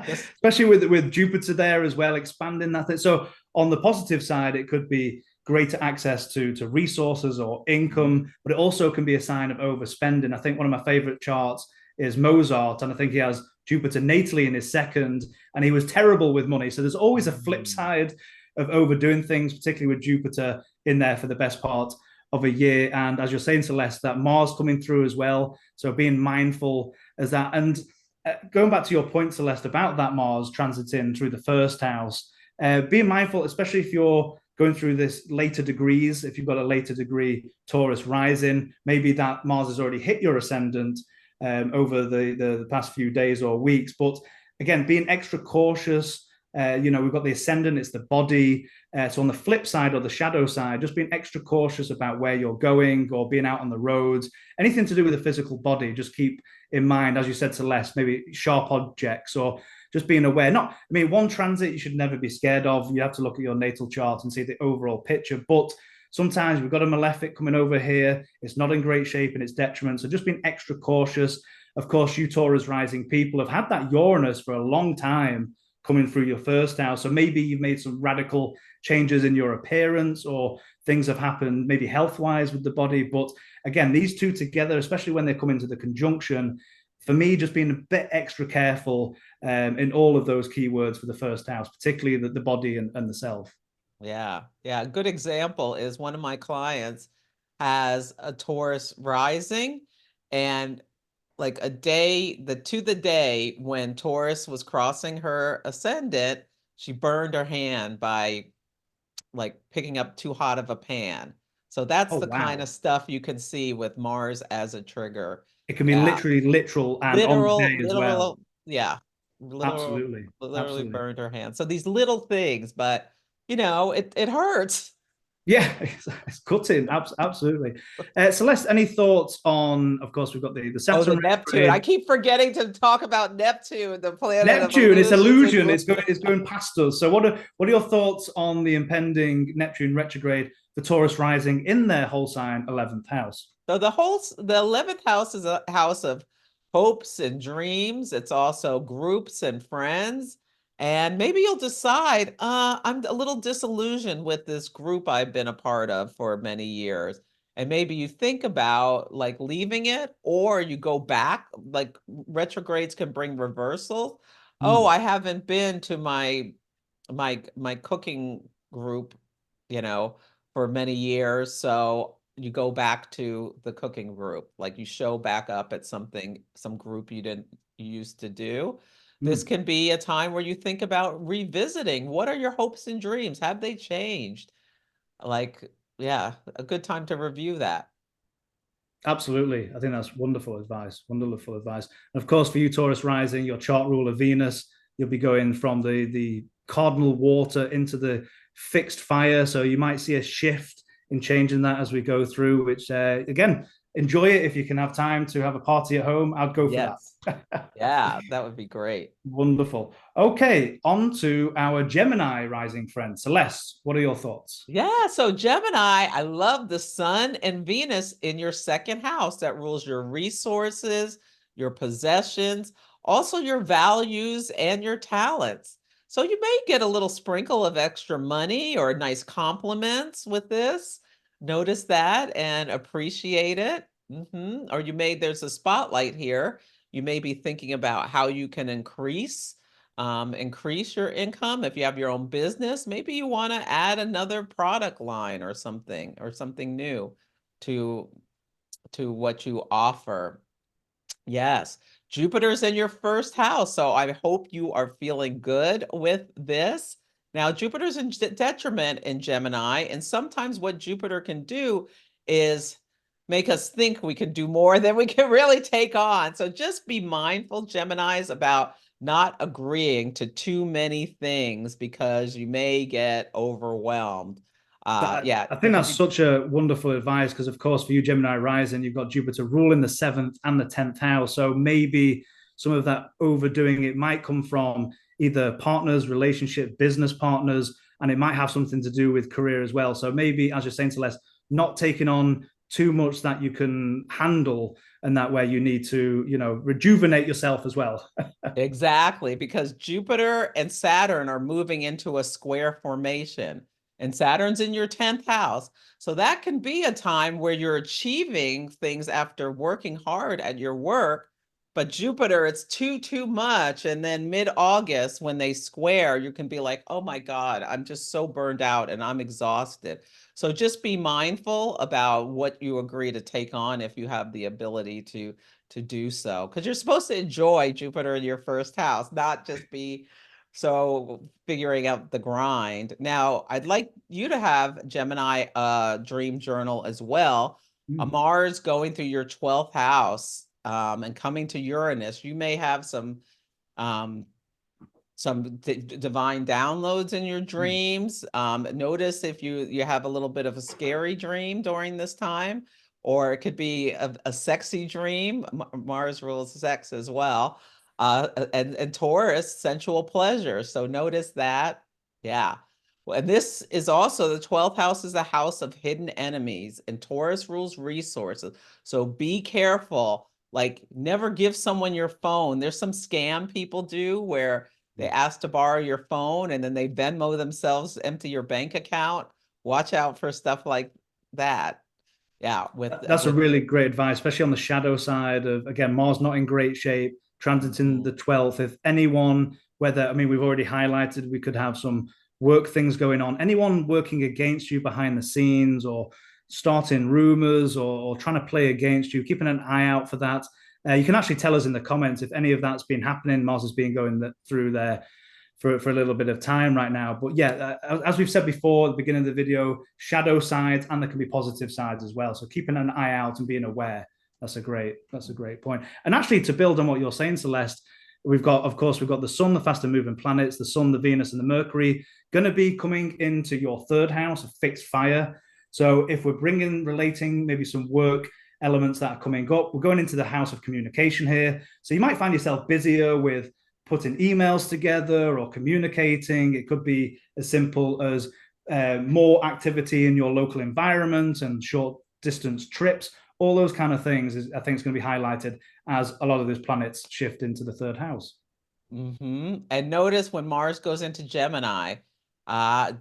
Just
especially with Jupiter there as well, expanding that thing. So on the positive side, it could be greater access to resources or income, but it also can be a sign of overspending. I think one of my favorite charts is Mozart, and I think he has Jupiter natally in his second, and he was terrible with money. So there's always a flip side of overdoing things, particularly with Jupiter in there for the best part of a year. And as you're saying, Celeste, that Mars coming through as well. So being mindful as that. And going back to your point, Celeste, about that Mars transiting through the first house, being mindful, especially if you're going through this later degrees, if you've got a later degree Taurus rising, maybe that Mars has already hit your ascendant over the past few days or weeks. But again, being extra cautious. We've got the ascendant, it's the body. So on the flip side or the shadow side, just being extra cautious about where you're going or being out on the roads, anything to do with the physical body, just keep in mind, as you said, Celeste, maybe sharp objects or just being aware. One transit you should never be scared of. You have to look at your natal chart and see the overall picture. But sometimes we've got a malefic coming over here. It's not in great shape and it's detriment. So just being extra cautious. Of course, you Taurus rising people have had that Uranus for a long time coming through your first house. So maybe you've made some radical changes in your appearance or things have happened maybe health-wise with the body. But again, these two together, especially when they come into the conjunction, for me, just being a bit extra careful in all of those keywords for the first house, particularly the body and the self.
Yeah. Yeah. A good example is one of my clients has a Taurus rising, and like the day when Taurus was crossing her ascendant, she burned her hand by like picking up too hot of a pan. So that's
Oh,
the kind
wow.
of stuff you can see with Mars as a trigger.
It can be
Yeah.
literally literal and on the day as well.
Literal, yeah. Literal,
Absolutely.
literally
Absolutely.
burned her hand. So these little things, but it hurts.
Yeah, it's cutting. Absolutely. Celeste, any thoughts on, of course, we've got the
Oh, the
Saturn
Neptune. I
retrograde.
keep forgetting to talk about Neptune, the planet of
Neptune, it's
illusions and
illusion.
gloom.
It's going past us. So, what are your thoughts on the impending Neptune retrograde for Taurus rising in their whole sign 11th house?
So the 11th house is a house of hopes and dreams. It's also groups and friends. And maybe you'll decide, I'm a little disillusioned with this group I've been a part of for many years. And maybe you think about like leaving it, or you go back, like retrogrades can bring reversals. Oh,
Hmm.
I haven't been to my cooking group, you know, for many years. So you go back to the cooking group, like you show back up at something, some group you used to do. This
Hmm.
can be a time where you think about revisiting. What are your hopes and dreams? Have they changed? Like, yeah, a good time to review that.
Absolutely. I think that's wonderful advice. Wonderful advice. And of course, for you, Taurus rising, your chart ruler Venus, you'll be going from the cardinal water into the fixed fire. So you might see a shift in changing that as we go through, which again, enjoy it if you can have time to have a party at home. I'd go for
Yes.
that.
Yeah, that would be great.
Wonderful. Okay, on to our Gemini rising friend, Celeste. What are your thoughts?
Yeah, so Gemini, I love the Sun and Venus in your second house that rules your resources, your possessions, also your values and your talents. So you may get a little sprinkle of extra money or nice compliments with this. Notice that and appreciate it. Or there's a spotlight here. You may be thinking about how you can increase your income. If you have your own business, maybe you want to add another product line or something new to what you offer. Yes, Jupiter's in your first house, so I hope you are feeling good with this. Now, Jupiter's in detriment in Gemini, and sometimes what Jupiter can do is make us think we can do more than we can really take on. So just be mindful, Geminis, about not agreeing to too many things because you may get overwhelmed. Yeah,
I
there
think
can
that's
be.
such a wonderful advice because, of course, for you, Gemini rising, you've got Jupiter ruling the seventh and the 10th house. So maybe some of that overdoing it might come from either partners, relationship, business partners, and it might have something to do with career as well. So maybe, as you're saying, Celeste, not taking on too much that you can handle, and that way you need to, rejuvenate yourself as well.
Exactly, because Jupiter and Saturn are moving into a square formation, and Saturn's in your 10th house. So that can be a time where you're achieving things after working hard at your work, but Jupiter, it's too much. And then mid-August, when they square, you can be like, oh my God, I'm just so burned out and I'm exhausted. So just be mindful about what you agree to take on if you have the ability to do so, because you're supposed to enjoy Jupiter in your first house, not just be so figuring out the grind. Now, I'd like you to have Gemini dream journal as well. A
Mm.
Mars going through your 12th house and coming to Uranus, you may have um, some divine downloads in your
Mm.
dreams. Notice if you have a little bit of a scary dream during this time, or it could be a sexy dream. Mars rules sex as well. And Taurus, sensual pleasure. So notice that. Yeah. Well, and this is also the 12th house is a house of hidden enemies, and Taurus rules resources. So be careful. Like, never give someone your phone. There's some scam people do where they ask to borrow your phone and then they Venmo themselves, empty your bank account. Watch out for stuff like that. Yeah,
That's a
with
really great advice, especially on the shadow side of, again, Mars not in great shape, transiting
Mhm.
the 12th. If anyone, whether, I mean, we've already highlighted, we could have some work things going on. Anyone working against you behind the scenes or starting rumors or trying to play against you, keeping an eye out for that. You can actually tell us in the comments if any of that's been happening. Mars has been going through there for a little bit of time right now. But yeah, as we've said before at the beginning of the video, shadow sides and there can be positive sides as well. So keeping an eye out and being aware. That's a great point. And actually, to build on what you're saying, Celeste, Of course, we've got the sun, the faster moving planets, the sun, the Venus, and the Mercury going to be coming into your third house of fixed fire. So if we're relating maybe some work elements that are coming up, we're going into the house of communication here. So you might find yourself busier with putting emails together or communicating. It could be as simple as more activity in your local environment and short distance trips. All those kind of things I think is going to be highlighted as a lot of those planets shift into the third house.
And notice when Mars goes into Gemini,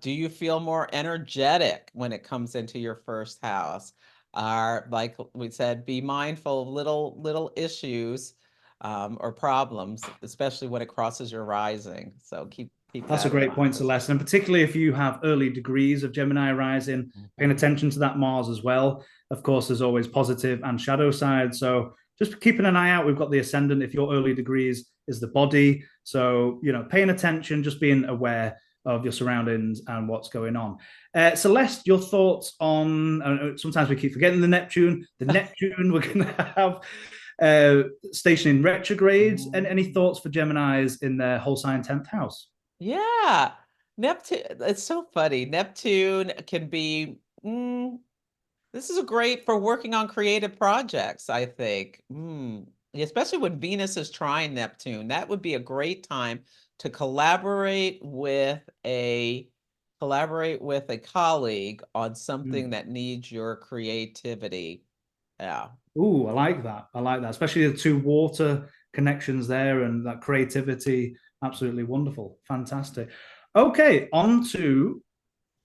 do you feel more energetic when it comes into your first house? Like we said, be mindful of little issues or problems, especially when it crosses your rising. So keep
That's a
that in
great point,
mind.
Celeste. And particularly if you have early degrees of Gemini rising, paying attention to that Mars as well. Of course, there's always positive and shadow side. So just keeping an eye out. We've got the ascendant. If your early degrees is the body. So, paying attention, just being aware of your surroundings and what's going on. Celeste, your thoughts on, sometimes we keep forgetting the Neptune. The Neptune, we're going to have station in retrograde. And any thoughts for Geminis in their whole sign 10th house?
Yeah, Neptune, it's so funny. Neptune can be, this is great for working on creative projects, I think. Especially when Venus is trine Neptune. That would be a great time to collaborate with a colleague on something that needs your creativity. Yeah.
Ooh, I like that. I like that, especially the two water connections there and that creativity. Absolutely wonderful. Fantastic. Okay, on to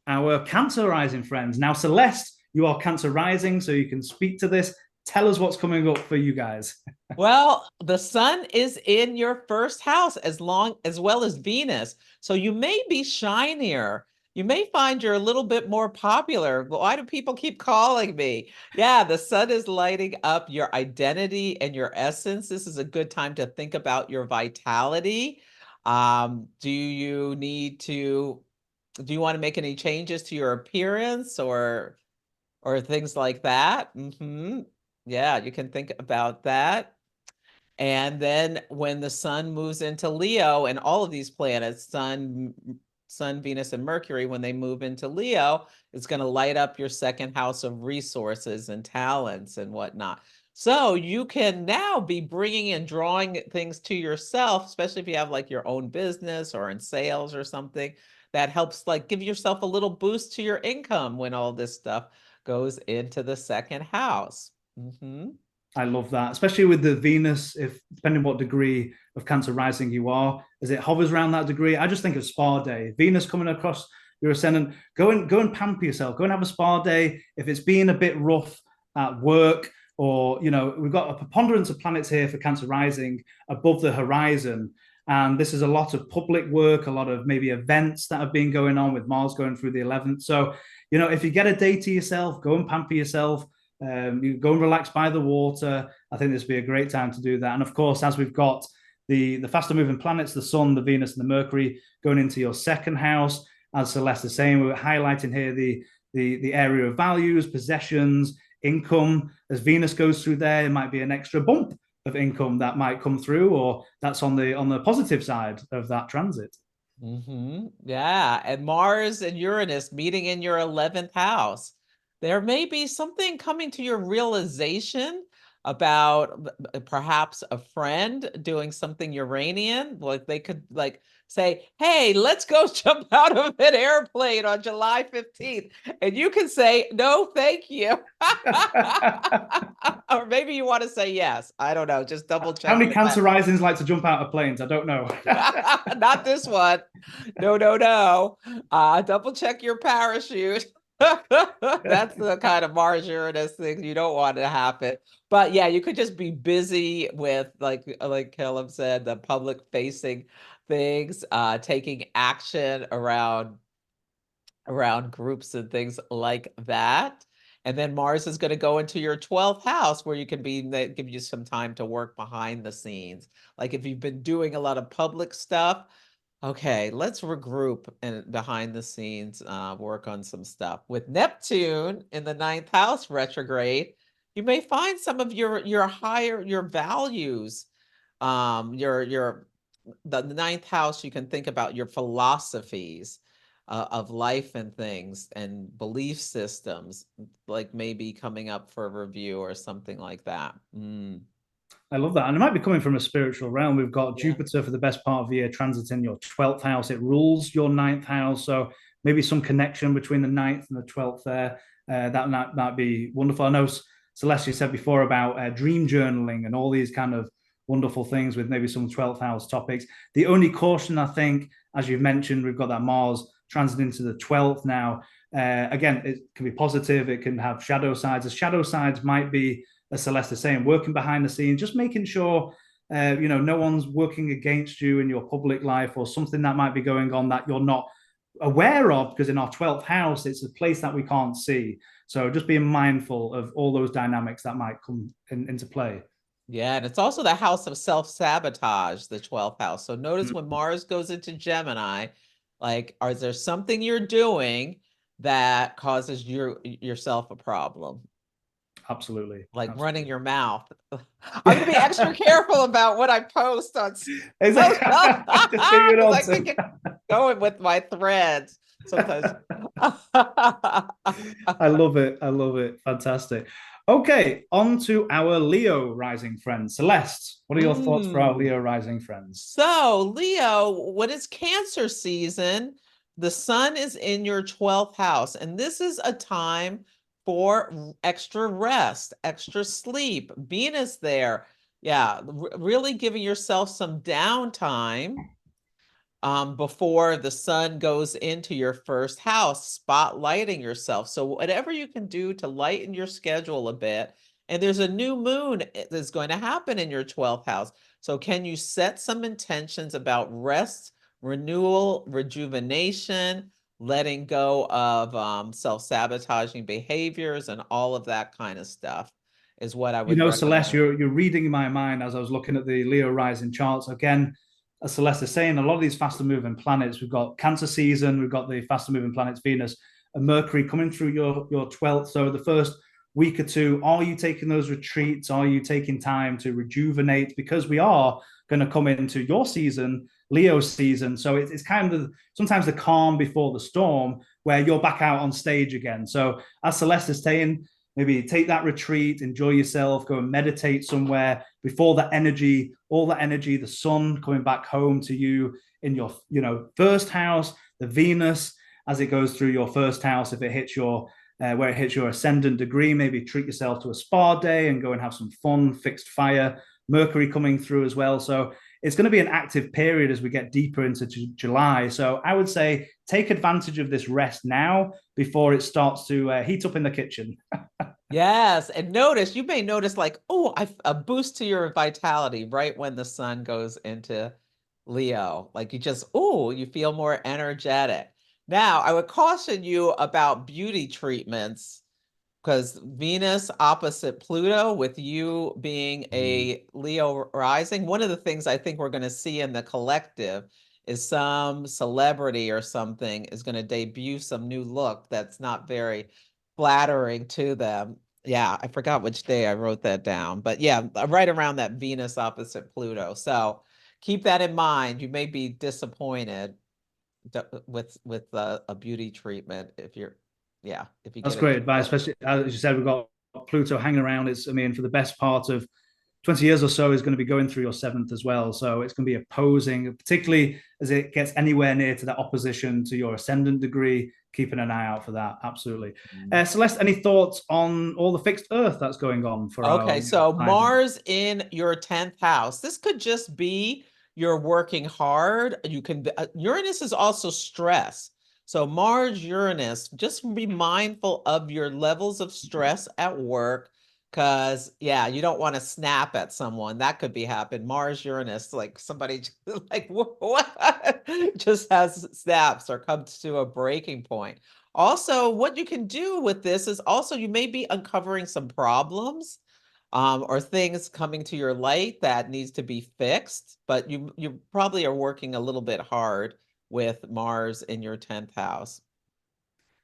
our Cancer rising friends. Now, Celeste, you are Cancer rising, so you can speak to this. Tell us what's coming up for you guys.
Well, the sun is in your first house as well as Venus. So you may be shinier. You may find you're a little bit more popular. Why do people keep calling me? Yeah, the sun is lighting up your identity and your essence. This is a good time to think about your vitality. Do you want to make any changes to your appearance or things like that? Yeah, you can think about that. And then when the sun moves into Leo and all of these planets, Sun, Venus, and Mercury, when they move into Leo, it's going to light up your second house of resources and talents and whatnot. So you can now be bringing and drawing things to yourself, especially if you have like your own business or in sales or something that helps like give yourself a little boost to your income when all this stuff goes into the second house.
I love that, especially with the Venus, if depending what degree of Cancer rising you are, as it hovers around that degree. I just think of spa day. Venus coming across your ascendant, go and pamper yourself, go and have a spa day. If it's been a bit rough at work, or we've got a preponderance of planets here for Cancer rising above the horizon. And this is a lot of public work, a lot of maybe events that have been going on with Mars going through the 11th. So, if you get a day to yourself, go and pamper yourself. You go and relax by the water. I think this would be a great time to do that. And of course, as we've got the faster moving planets, the sun, the Venus, and the Mercury going into your second house, as Celeste is saying, we're highlighting here the area of values, possessions, income. As Venus goes through there might be an extra bump of income that might come through, or that's on the positive side of that transit.
Yeah, and Mars and Uranus meeting in your 11th house. There may be something coming to your realization about perhaps a friend doing something Uranian. Like they could like say, hey, let's go jump out of an airplane on July 15th. And you can say, no, thank you. Or maybe you want to say yes. I don't know. Just double check.
How many Cancer risings like to jump out of planes? I don't know.
Not this one. No, no, no. Double check your parachute. That's the kind of Mars Uranus thing you don't want to happen. But yeah, you could just be busy with like Caleb said, the public facing things, taking action around groups and things like that. And then Mars is going to go into your 12th house where you can give you some time to work behind the scenes. Like if you've been doing a lot of public stuff, okay, let's regroup and behind the scenes work on some stuff. With Neptune in the 9th house retrograde, you may find some of your values, your the ninth house, you can think about your philosophies of life and things and belief systems, like maybe coming up for a review or something like that.
I love that. And it might be coming from a spiritual realm. We've got
Yeah.
Jupiter for the best part of the year transiting your 12th house. It rules your ninth house. So maybe some connection between the ninth and the 12th there. That might be wonderful. I know Celeste, you said before about dream journaling and all these kind of wonderful things with maybe some 12th house topics. The only caution, I think, as you've mentioned, we've got that Mars transit into the 12th now. Again, it can be positive. It can have shadow sides. The shadow sides might be, as Celeste is saying, working behind the scenes, just making sure no one's working against you in your public life or something that might be going on that you're not aware of, because in our 12th house, it's a place that we can't see. So just being mindful of all those dynamics that might come into play.
Yeah, and it's also the house of self-sabotage, the 12th house. So notice when Mars goes into Gemini, like, is there something you're doing that causes yourself a problem?
Absolutely.
Like
Absolutely.
running your mouth. I'm going to be extra careful about what I post on
Exactly. Just figured
because
on
I can get going with my threads sometimes.
I love it. I love it. Fantastic. Okay, on to our Leo rising friends. Celeste, what are your thoughts for our Leo rising friends?
So, Leo, when it's Cancer season, the sun is in your 12th house, and this is a time for extra rest, extra sleep. Venus there. Yeah, really giving yourself some downtime before the sun goes into your first house, spotlighting yourself. So whatever you can do to lighten your schedule a bit, and there's a new moon that's going to happen in your 12th house. So can you set some intentions about rest, renewal, rejuvenation, letting go of self-sabotaging behaviors and all of that kind of stuff is what I would
Celeste,
recommend.
you're reading my mind as I was looking at the Leo rising charts. Again, as Celeste is saying, a lot of these faster moving planets, we've got Cancer season, we've got the faster moving planets, Venus and Mercury coming through your 12th. So the first week or two, are you taking those retreats? Are you taking time to rejuvenate? Because we are going to come into your season, Leo season. So it's kind of sometimes the calm before the storm where you're back out on stage again. So as Celeste is saying, maybe take that retreat, enjoy yourself, go and meditate somewhere before that energy, all that energy, the sun coming back home to you in your, first house, the Venus, as it goes through your first house, if it hits your, where it hits your ascendant degree, maybe treat yourself to a spa day and go and have some fun, fixed fire, Mercury coming through as well. So it's going to be an active period as we get deeper into July. So I would say take advantage of this rest now before it starts to heat up in the kitchen.
Yes, and you may notice like, oh, a boost to your vitality right when the sun goes into Leo. Like you feel more energetic. Now, I would caution you about beauty treatments because Venus opposite Pluto, with you being a Leo rising, one of the things I think we're going to see in the collective is some celebrity or something is going to debut some new look that's not very flattering to them. Yeah, I forgot which day I wrote that down, but yeah, right around that Venus opposite Pluto. So keep that in mind. You may be disappointed with a beauty treatment if you
That's
get a
great
chance.
advice, especially as you said, we've got Pluto hanging around. For the best part of 20 years or so, is going to be going through your seventh as well. So it's going to be opposing, particularly as it gets anywhere near to that opposition to your ascendant degree. Keeping an eye out for that. Absolutely. Celeste, any thoughts on all the fixed Earth that's going on for our
Okay, so
rising?
Mars in your 10th house. This could just be you're working hard. You can Uranus is also stress. So Mars, Uranus, just be mindful of your levels of stress at work because you don't want to snap at someone. That could be happen. Mars, Uranus, like somebody like what just has snaps or comes to a breaking point. Also, what you can do with this is also you may be uncovering some problems or things coming to your light that needs to be fixed, but you probably are working a little bit hard with Mars in your 10th house.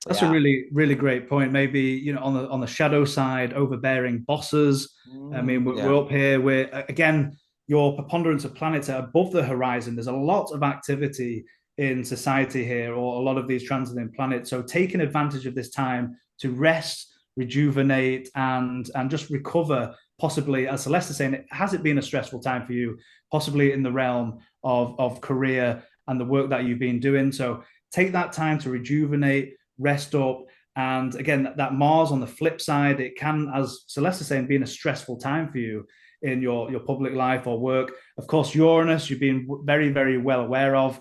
That's a
Yeah.
really, really great point. Maybe, on the shadow side, overbearing bosses.
Yeah.
We're up here. We're again, your preponderance of planets are above the horizon. There's a lot of activity in society here, or a lot of these transiting planets. So taking advantage of this time to rest, rejuvenate, and just recover. Possibly, as Celeste is saying, has it been a stressful time for you? Possibly in the realm of career and the work that you've been doing. So take that time to rejuvenate, rest up. And again, that Mars on the flip side, it can, as Celeste is saying, be a stressful time for you in your public life or work. Of course, Uranus, you've been very, very well aware of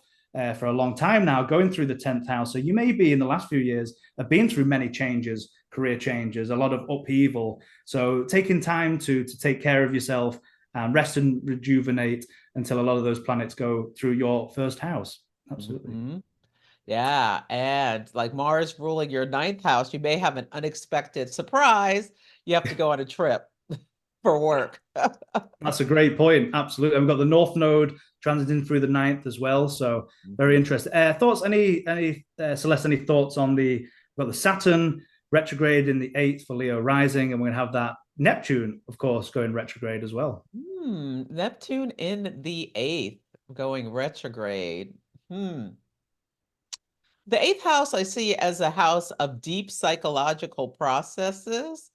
for a long time now, going through the 10th house. So you may be in the last few years have been through many changes, career changes, a lot of upheaval. So taking time to take care of yourself and rest and rejuvenate until a lot of those planets go through your first house. Absolutely.
Mm-hmm. Yeah, and like Mars ruling your ninth house, you may have an unexpected surprise. You have to go on a trip for work.
That's a great point. Absolutely. We've got the North Node transiting through the ninth as well. So very interesting. Thoughts? Any Celeste? Any thoughts on the? We've got the Saturn retrograde in the eighth for Leo rising, and we're gonna have that Neptune, of course, going retrograde as well.
Neptune in the eighth going retrograde. The eighth house I see as a house of deep psychological processes,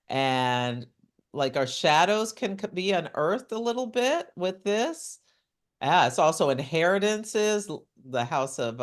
and like our shadows can be unearthed a little bit with this. Yeah, it's also inheritances, the house of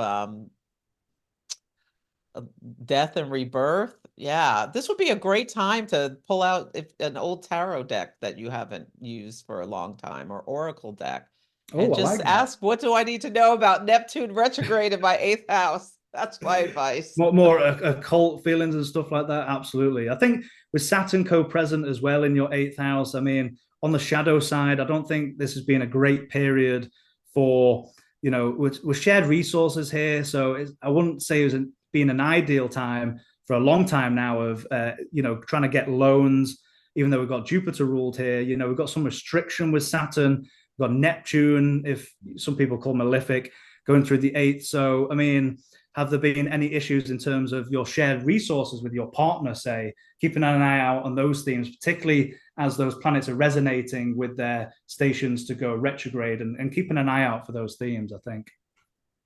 death and rebirth. Yeah, this would be a great time to pull out an old tarot deck that you haven't used for a long time, or oracle deck,
Oh,
and
I
just
like that.
ask, what do I need to know about Neptune retrograde in my eighth house? That's my advice.
More occult feelings and stuff like that. Absolutely. I think with Saturn co-present as well in your eighth house, I mean, on the shadow side, I don't think this has been a great period for, with shared resources here. So I wouldn't say it's been an ideal time for a long time now of, trying to get loans, even though we've got Jupiter ruled here. We've got some restriction with Saturn. We've got Neptune, if some people call malefic, going through the eighth. So, I mean, have there been any issues in terms of your shared resources with your partner, say, keeping an eye out on those themes, particularly as those planets are resonating with their stations to go retrograde, and keeping an eye out for those themes, I think.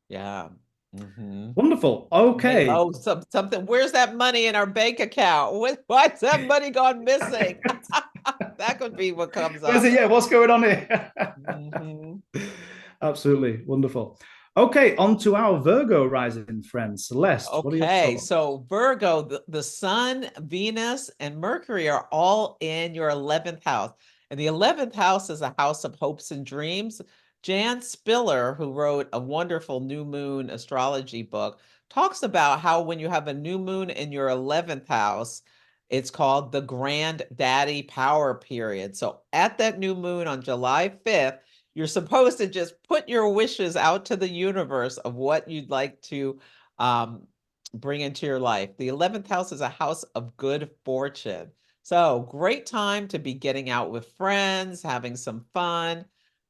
Yeah. Mm-hmm.
Wonderful. Okay.
Something. Where's that money in our bank account? Why's that money gone missing? That could be what comes up.
Yeah, what's going on here?
Mm-hmm.
Absolutely. Wonderful. Okay, on to our Virgo rising friend, Celeste. What are your
Okay,
thoughts?
so Virgo, the Sun, Venus, and Mercury are all in your 11th house. And the 11th house is a house of hopes and dreams. Jan Spiller, who wrote a wonderful new moon astrology book, talks about how when you have a new moon in your 11th house, it's called the granddaddy power period. So at that new moon on July 5th, you're supposed to just put your wishes out to the universe of what you'd like to bring into your life. The 11th house is a house of good fortune. So great time to be getting out with friends, having some fun.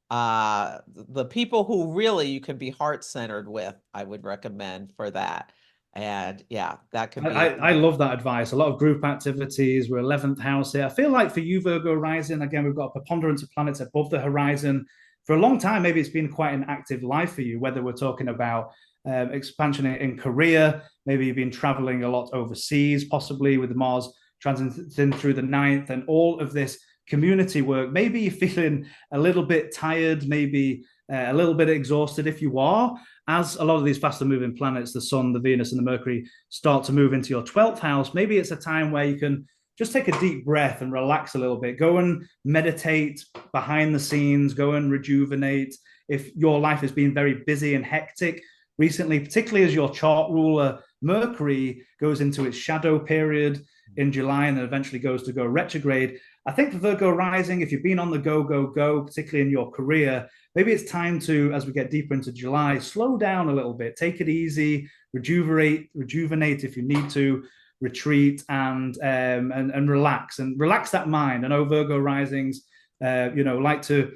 The people who really you can be heart-centered with, I would recommend for that. And yeah, that could be
I love that advice. A lot of group activities. We're 11th house here. I feel like for you, Virgo rising, again, we've got a preponderance of planets above the horizon. For a long time, maybe it's been quite an active life for you, whether we're talking about expansion in career, maybe you've been traveling a lot overseas, possibly with the Mars transiting through the ninth, and all of this community work. Maybe you're feeling a little bit tired, maybe a little bit exhausted. If you are, as a lot of these faster moving planets, the Sun, the Venus, and the Mercury, start to move into your 12th house, maybe it's a time where you can just take a deep breath and relax a little bit. Go and meditate behind the scenes, go and rejuvenate. If your life has been very busy and hectic recently, particularly as your chart ruler, Mercury, goes into its shadow period in July and then eventually goes to go retrograde. I think for Virgo rising, if you've been on the go, particularly in your career, maybe it's time to, as we get deeper into July, slow down a little bit, take it easy, rejuvenate if you need to, retreat and relax that mind. I know Virgo risings, like to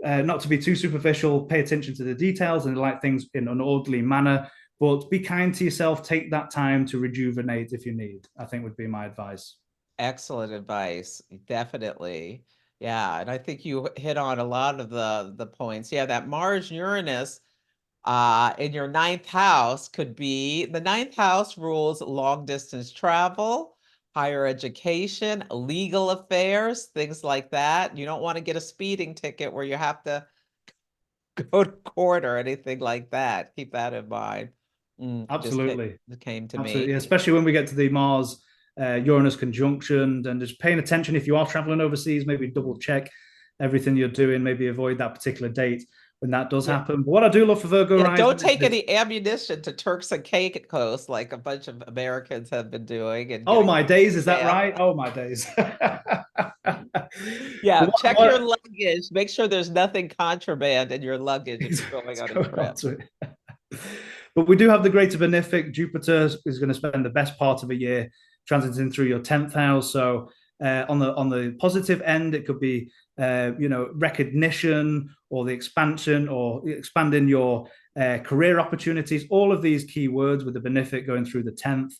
not to be too superficial, pay attention to the details and like things in an orderly manner, but be kind to yourself. Take that time to rejuvenate if you need, I think would be my advice.
excellent advice. Definitely. Yeah, and I think you hit on a lot of the points. Yeah, that Mars Uranus in your ninth house could be the ninth house rules long distance travel, higher education, legal affairs, things like that. You don't want to get a speeding ticket where you have to go to court or anything like that. Keep that in mind. Just
Absolutely.
came to
Absolutely,
me.
especially when we get to the Mars Uranus conjunction, and just paying attention if you are traveling overseas, maybe double check everything you're doing, maybe avoid that particular date when that does
Yeah.
happen. But what I do love for Virgo
Yeah,
rising
don't
is
take
this.
any ammunition to Turks and Caicos like a bunch of Americans have been doing and
Oh
getting
my days, is that
scammed.
right? Oh my days.
Yeah,
But
check your luggage. Make sure there's nothing contraband in your luggage if you're going
what's
on a
going on
trip.
to it? But we do have the greater benefic. Jupiter is going to spend the best part of a year transiting through your 10th house. So on the positive end, it could be recognition or the expansion or expanding your career opportunities. All of these key words with the benefic going through the 10th.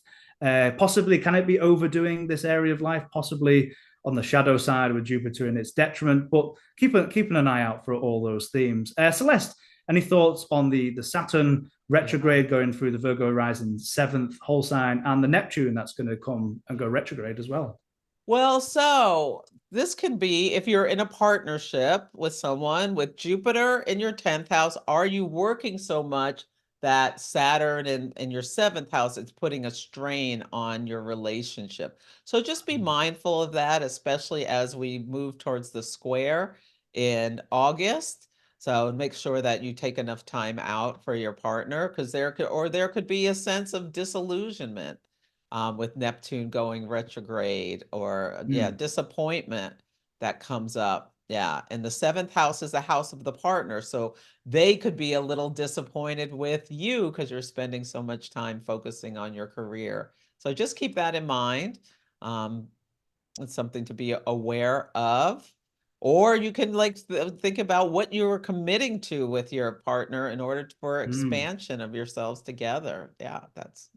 Possibly, can it be overdoing this area of life? Possibly on the shadow side with Jupiter in its detriment. But keeping an eye out for all those themes. Celeste, any thoughts on the Saturn retrograde going through the Virgo rising seventh whole sign and the Neptune that's going to come and go retrograde as well?
Well, so this can be if you're in a partnership with someone with Jupiter in your 10th house, are you working so much that Saturn in your seventh house, it's putting a strain on your relationship? So just be mindful of that, especially as we move towards the square in August. So make sure that you take enough time out for your partner because there could be a sense of disillusionment with Neptune going retrograde or disappointment that comes up. Yeah. And the seventh house is the house of the partner. So they could be a little disappointed with you because you're spending so much time focusing on your career. So just keep that in mind. Um, it's something to be aware of. Or you can like think about what you are committing to with your partner in order for expansion of yourselves together. Yeah, that's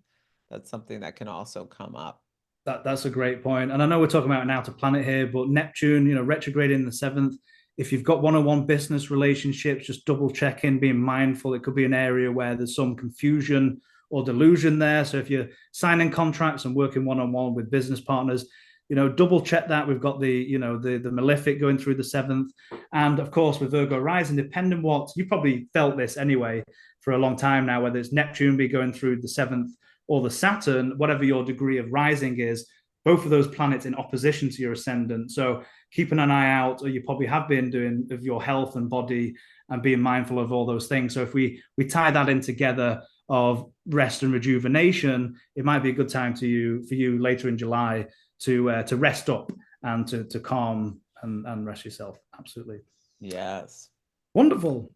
something that can also come up.
That's a great point. And I know we're talking about an outer planet here, but Neptune, retrograde in the seventh. If you've got one-on-one business relationships, just double checking, being mindful. It could be an area where there's some confusion or delusion there. So if you're signing contracts and working one-on-one with business partners, double check that. We've got the malefic going through the seventh. And of course, with Virgo rising, depending what you probably felt this anyway for a long time now, whether it's Neptune be going through the seventh or the Saturn, whatever your degree of rising is, both of those planets in opposition to your ascendant. So keeping an eye out, or you probably have been doing, of your health and body and being mindful of all those things. So if we tie that in together of rest and rejuvenation, it might be a good time for you later in July to rest up and to calm and rest yourself. Absolutely.
Yes.
Wonderful.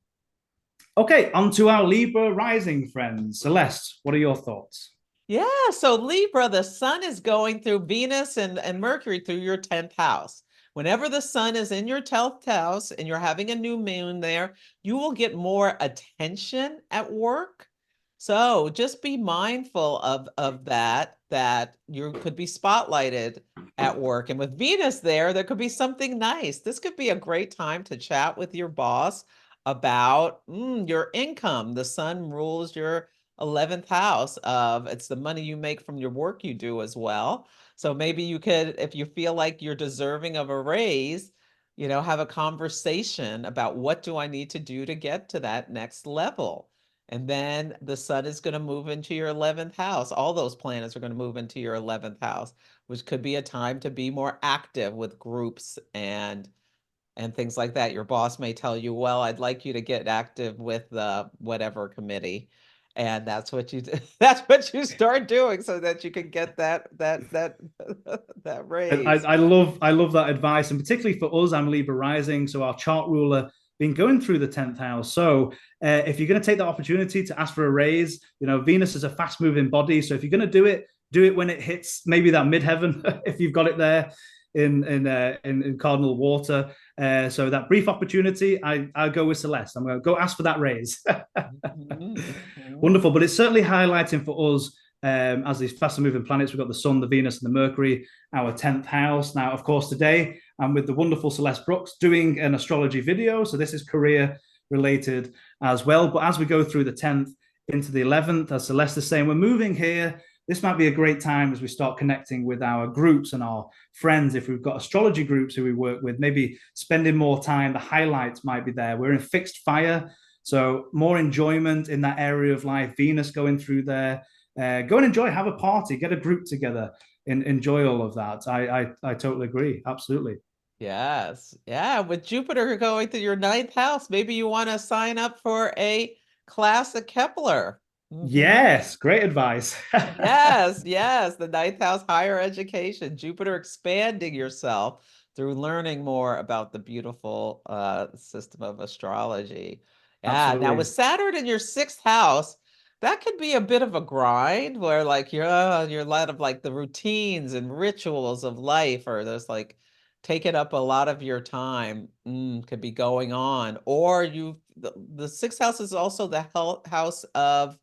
Okay, on to our Libra rising friends. Celeste, what are your thoughts?
Yeah, so Libra, the sun is going through Venus and Mercury through your 10th house. Whenever the sun is in your 10th house and you're having a new moon there, you will get more attention at work. So just be mindful of that you could be spotlighted at work. And with Venus there could be something nice. This could be a great time to chat with your boss about your income. The sun rules your 11th house of it's the money you make from your work you do as well. So maybe you could, if you feel like you're deserving of a raise, have a conversation about what do I need to do to get to that next level. And then the sun is going to move into your 11th house. All those planets are going to move into your 11th house, which could be a time to be more active with groups and things like that. Your boss may tell you, well, I'd like you to get active with the whatever committee. And that's what you that's what you start doing so that you can get that that raise.
I love that advice, and particularly for us, I'm Libra rising, so our chart ruler been going through the 10th house. So if you're going to take that opportunity to ask for a raise, Venus is a fast moving body, so if you're going to do it when it hits maybe that midheaven if you've got it there in cardinal water. So that brief opportunity, I'll go with Celeste. I'm going to go ask for that raise.
Mhm, mhm.
Wonderful, but it's certainly highlighting for us as these faster moving planets. We've got the Sun, the Venus, and the Mercury, our 10th house. Now, of course, today I'm with the wonderful Celeste Brooks doing an astrology video. So this is career related as well. But as we go through the 10th into the 11th, as Celeste is saying, we're moving here. This might be a great time as we start connecting with our groups and our friends. If we've got astrology groups who we work with, maybe spending more time, the highlights might be there. We're in fixed fire, so more enjoyment in that area of life. Venus going through there. Go and enjoy, have a party, get a group together, and enjoy all of that. I totally agree. Absolutely.
Yes. Yeah. With Jupiter going through your ninth house, maybe you want to sign up for a class at Kepler.
Yes, great advice.
Yes, yes. The ninth house, higher education, Jupiter expanding yourself through learning more about the beautiful system of astrology. Yeah. Now
Absolutely.
with Saturn in your sixth house, that could be a bit of a grind where like you're a lot of like the routines and rituals of life, or there's like taking up a lot of your time could be going on. Or the sixth house is also the health house of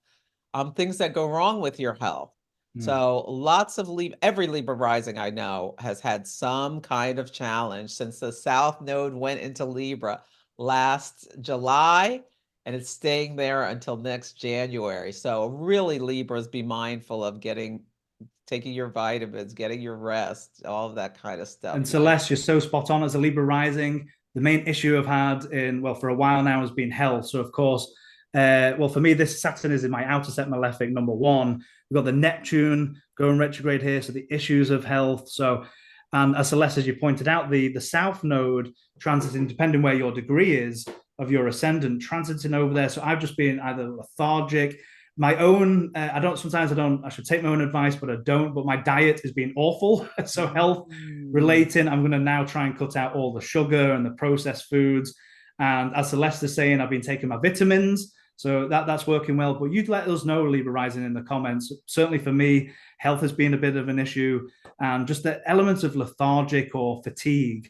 things that go wrong with your health.
Mm.
So lots of every Libra rising I know has had some kind of challenge since the South Node went into Libra last July, and it's staying there until next January. So really, Libras, be mindful of taking your vitamins, getting your rest, all of that kind of stuff.
And Celeste, you're so spot on as a Libra rising. The main issue I've had well, for a while now has been health. So, of course, well, for me, this Saturn is in my outer set malefic number one. We've got the Neptune going retrograde here. So, the issues of health. So, and as Celeste, as you pointed out, the South Node transiting, depending where your degree is of your ascendant, transiting over there. So, I've just been either lethargic, my own I should take my own advice, but I don't. But my diet has been awful. So health relating, I'm going to now try and cut out all the sugar and the processed foods. And as Celeste is saying, I've been taking my vitamins, so that's working well. But you'd let us know, Libra Rising, in the comments. Certainly for me, health has been a bit of an issue, and just the elements of lethargic or fatigue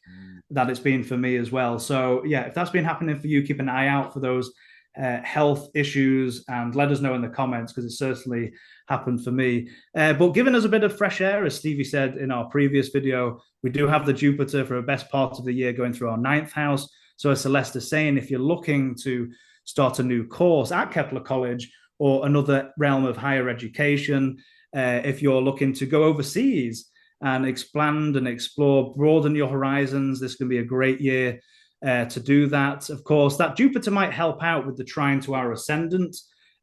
that it's been for me as well. So yeah, if that's been happening for you, keep an eye out for those health issues and let us know in the comments, because it certainly happened for me. But giving us a bit of fresh air, as Stevie said in our previous video, we do have the Jupiter for the best part of the year going through our ninth house. So as Celeste is saying, if you're looking to start a new course at Kepler College or another realm of higher education, if you're looking to go overseas and expand and explore, broaden your horizons, this can be a great year to do that. Of course, that Jupiter might help out with the trine to our ascendant,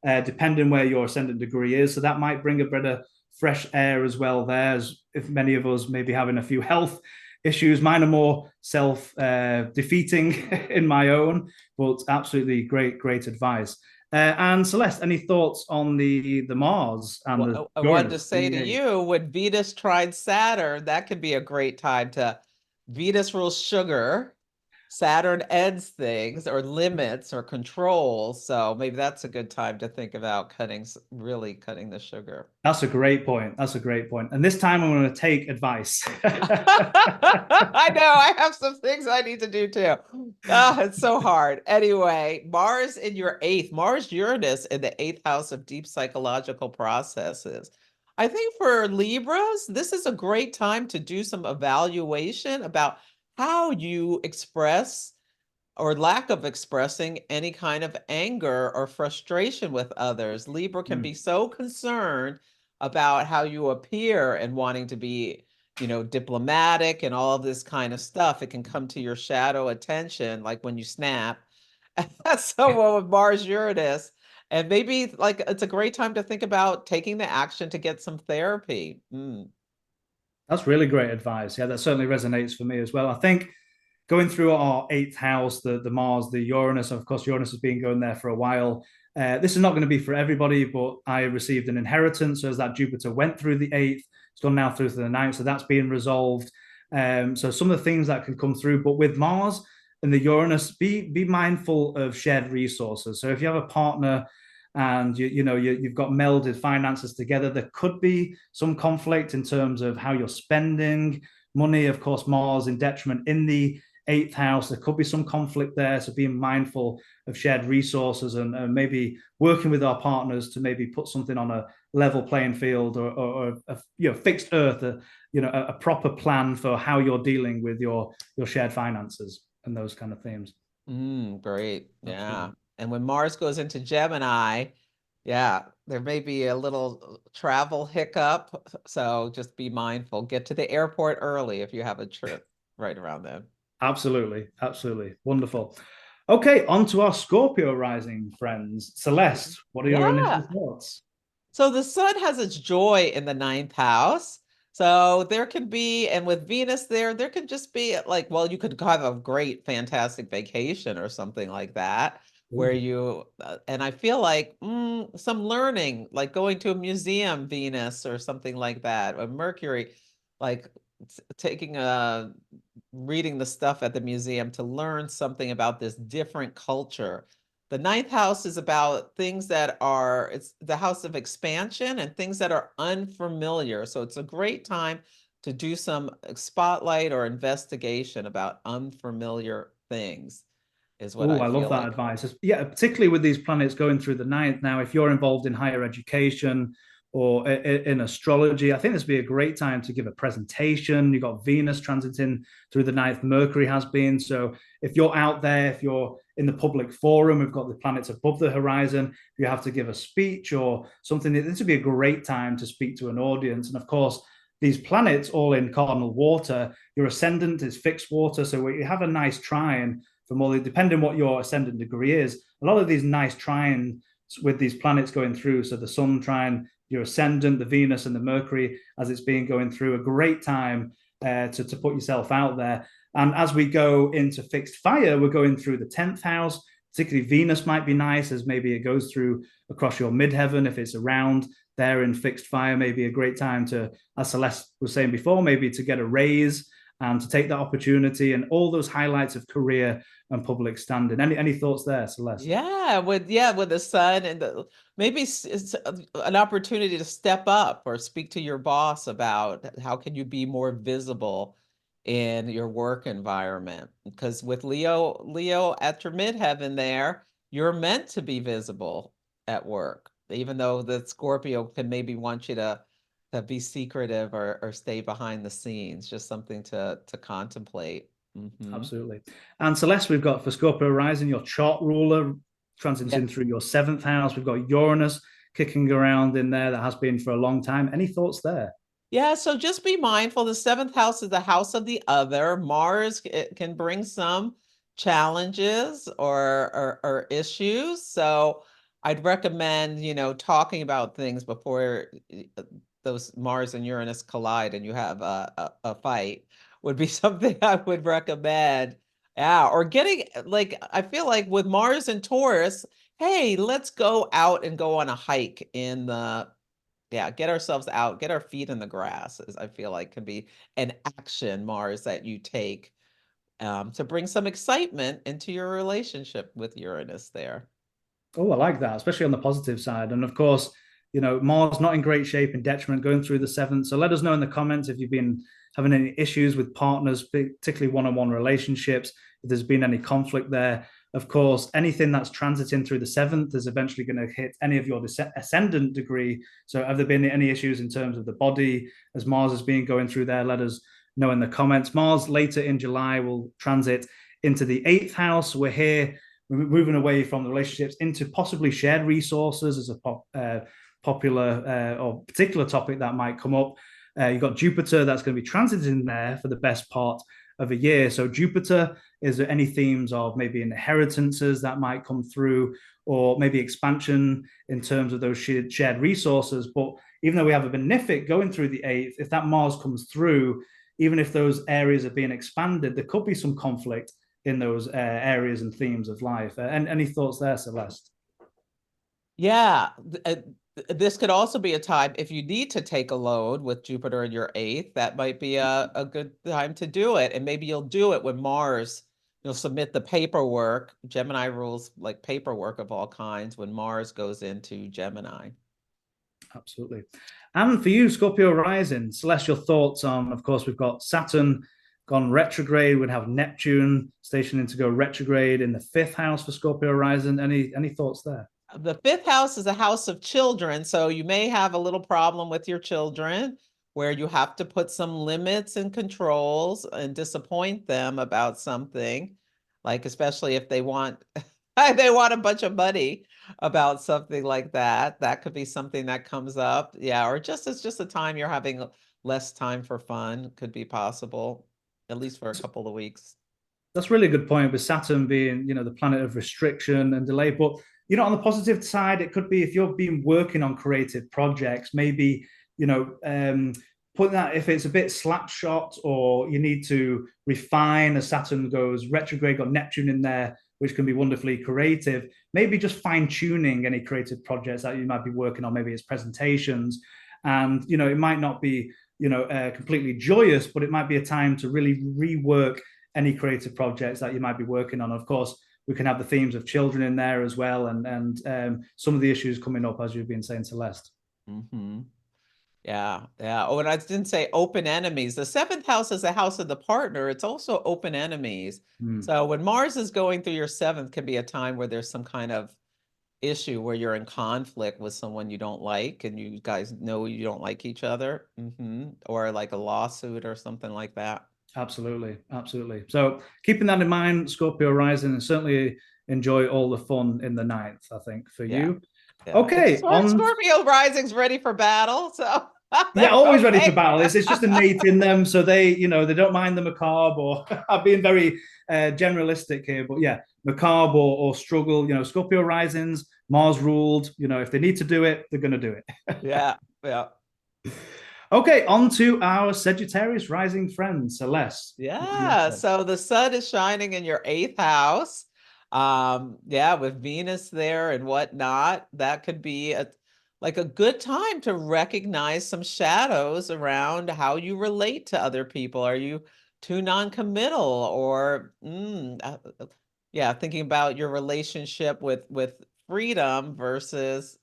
depending where your ascendant degree is. So that might bring a bit of fresh air as well there, as if many of us may be having a few health issues. Mine are more self-defeating in my own, but absolutely great advice. And Celeste, any thoughts on the Mars and the
I wanted to
Uranus?
say to you, when Venus tried Saturn, that could be a great time to Venus rules sugar. Saturn ends things or limits or controls. So maybe that's a good time to think about really cutting the sugar.
That's a great point. That's a great point. And this time I'm going to take advice.
I know. I have some things I need to do too. It's so hard. Anyway, Mars Uranus in the eighth house of deep psychological processes. I think for Libras, this is a great time to do some evaluation about how you express or lack of expressing any kind of anger or frustration with others. Libra can be so concerned about how you appear and wanting to be, diplomatic and all of this kind of stuff. It can come to your shadow attention, like when you snap. Someone with Mars Uranus. And maybe like it's a great time to think about taking the action to get some therapy.
That's really great advice. Yeah, that certainly resonates for me as well. I think going through our eighth house, the Mars, the Uranus, of course, Uranus has been going there for a while. This is not going to be for everybody, but I received an inheritance as that Jupiter went through the eighth. It's gone now through to the ninth, so that's being resolved. So some of the things that can come through, but with Mars and the Uranus, be mindful of shared resources. So if you have a partner and you've got melded finances together, there could be some conflict in terms of how you're spending money. Of course, Mars in detriment in the eighth house, there could be some conflict there. So being mindful of shared resources and maybe working with our partners to maybe put something on level playing field, or a fixed earth, a proper plan for how you're dealing with your shared finances and those kind of themes.
Great. Yeah.
Absolutely.
And when Mars goes into Gemini, yeah, there may be a little travel hiccup. So just be mindful. Get to the airport early if you have a trip right around then.
Absolutely. Absolutely. Wonderful. Okay, on to our Scorpio rising friends. Celeste, what are your initial
Yeah.
thoughts?
So the sun has its joy in the ninth house. So there can be, and with Venus there could just be like, well, you could have a great, fantastic vacation or something like that, where
Ooh.
you, and I feel like some learning, like going to a museum, Venus or something like that, or Mercury, like taking reading the stuff at the museum to learn something about this different culture. The ninth house is about things that are, it's the house of expansion and things that are unfamiliar. So it's a great time to do some spotlight or investigation about unfamiliar things, is what
Oh,
I
I love
feel
that
like.
advice. Yeah, particularly with these planets going through the ninth. Now, if you're involved in higher education or in astrology, I think this would be a great time to give a presentation. You've got Venus transiting through the ninth, Mercury has been. So if you're out there, if you're in the public forum, we've got the planets above the horizon. If you have to give a speech or something, this would be a great time to speak to an audience. And of course, these planets all in cardinal water, your ascendant is fixed water. So you have a nice trine for more, depending on what your ascendant degree is. A lot of these nice trines with these planets going through. So the sun trine, your ascendant, the Venus and the Mercury, as it's being going through, a great time to put yourself out there. And as we go into fixed fire, we're going through the 10th house. Particularly Venus might be nice, as maybe it goes through across your midheaven. If it's around there in fixed fire, maybe a great time to, as Celeste was saying before, maybe to get a raise and to take that opportunity and all those highlights of career and public standing. Any thoughts there, Celeste?
With the sun and maybe it's an opportunity to step up or speak to your boss about how can you be more visible in your work environment. Because with Leo at your midheaven there, you're meant to be visible at work, even though the Scorpio can maybe want you to be secretive or stay behind the scenes. Just something to contemplate.
Absolutely. And Celeste, we've got for Scorpio Rising, your chart ruler
Yeah.
transiting through your seventh house. We've got Uranus kicking around in there that has been for a long time. Any thoughts there?
Yeah, so just be mindful. The seventh house is the house of the other. Mars can bring some challenges or issues. So I'd recommend, talking about things before those Mars and Uranus collide and you have a fight would be something I would recommend. Yeah, or getting like I feel like with Mars and Taurus, hey, let's go out and go on a hike in the yeah, get ourselves out, get our feet in the grass, as I feel like can be an action, Mars, that you take to bring some excitement into your relationship with Uranus there.
Oh, I like that, especially on the positive side. And of course, Mars not in great shape and detriment going through the seventh. So let us know in the comments if you've been having any issues with partners, particularly one-on-one relationships, if there's been any conflict there. Of course, anything that's transiting through the seventh is eventually going to hit any of your ascendant degree. So have there been any issues in terms of the body as Mars has been going through there? Let us know in the comments. Mars later in July will transit into the eighth house. We're here moving away from the relationships into possibly shared resources as a popular or particular topic that might come up. You've got Jupiter that's going to be transiting there for the best part of a year. So Jupiter, is there any themes of maybe inheritances that might come through, or maybe expansion in terms of those shared resources? But even though we have a benefic going through the eighth, if that Mars comes through, even if those areas are being expanded, there could be some conflict in those areas and themes of life. And any thoughts there, Celeste?
Yeah, this could also be a time if you need to take a load with Jupiter in your eighth, that might be a good time to do it. And maybe you'll do it when Mars, you'll submit the paperwork. Gemini rules like paperwork of all kinds when Mars goes into Gemini.
Absolutely. And for you, Scorpio Rising, Celeste, your thoughts on, of course, we've got Saturn gone retrograde. We'd have Neptune stationing to go retrograde in the fifth house for Scorpio Rising. Any thoughts there?
The fifth house is a house of children, so you may have a little problem with your children where you have to put some limits and controls and disappoint them about something, like especially if they want they want a bunch of money about something like that. That could be something that comes up. Yeah, or just it's just a time you're having less time for fun could be possible, at least for a couple of weeks.
That's a really good point with Saturn being, the planet of restriction and delay. But, on the positive side, it could be if you've been working on creative projects, maybe, putting that, if it's a bit slapshot or you need to refine as Saturn goes retrograde, got Neptune in there, which can be wonderfully creative, maybe just fine tuning any creative projects that you might be working on, maybe it's presentations. And, it might not be, completely joyous, but it might be a time to really rework any creative projects that you might be working on. Of course, we can have the themes of children in there as well, and some of the issues coming up, as you've been saying, Celeste.
Mm-hmm. Yeah, yeah. Oh, and I didn't say open enemies. The seventh house is a house of the partner. It's also open enemies. So when Mars is going through your seventh, can be a time where there's some kind of issue where you're in conflict with someone you don't like, and you guys know you don't like each other, or like a lawsuit or something like that.
Absolutely, absolutely. So keeping that in mind, Scorpio Rising, and certainly enjoy all the fun in the ninth, I think, for
Yeah.
you.
Yeah.
Okay,
Scorpio Rising's ready for battle, so
yeah,
they're
always ready for
okay.
battle. It's just innate in them, so they, they don't mind the macabre. Or I'm being very generalistic here, but yeah, macabre or struggle. Scorpio Risings, Mars ruled. If they need to do it, they're going to do it.
Yeah, yeah.
Okay, on to our Sagittarius Rising friend, Celeste.
Yeah, so the sun is shining in your eighth house. Yeah, with Venus there and whatnot, that could be like a good time to recognize some shadows around how you relate to other people. Are you too non-committal, or yeah, thinking about your relationship with freedom versus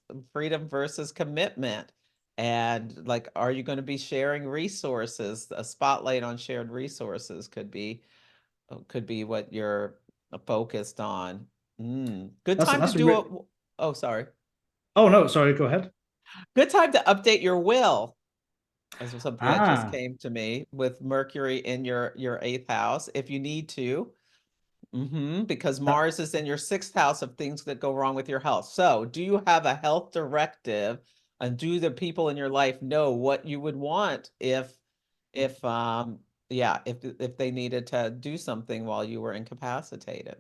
commitment. And like, are you going to be sharing resources? A spotlight on shared resources could be what you're focused on. Good time to
That's a
do
re-
it. Oh, sorry.
Oh no, sorry. Go ahead.
Good time to update your will. As something that just
Ah,
came to me with Mercury in your eighth house, if you need to. Because
that,
Mars is in your sixth house of things that go wrong with your health. So, do you have a health directive, and do the people in your life know what you would want if yeah, if they needed to do something while you were incapacitated?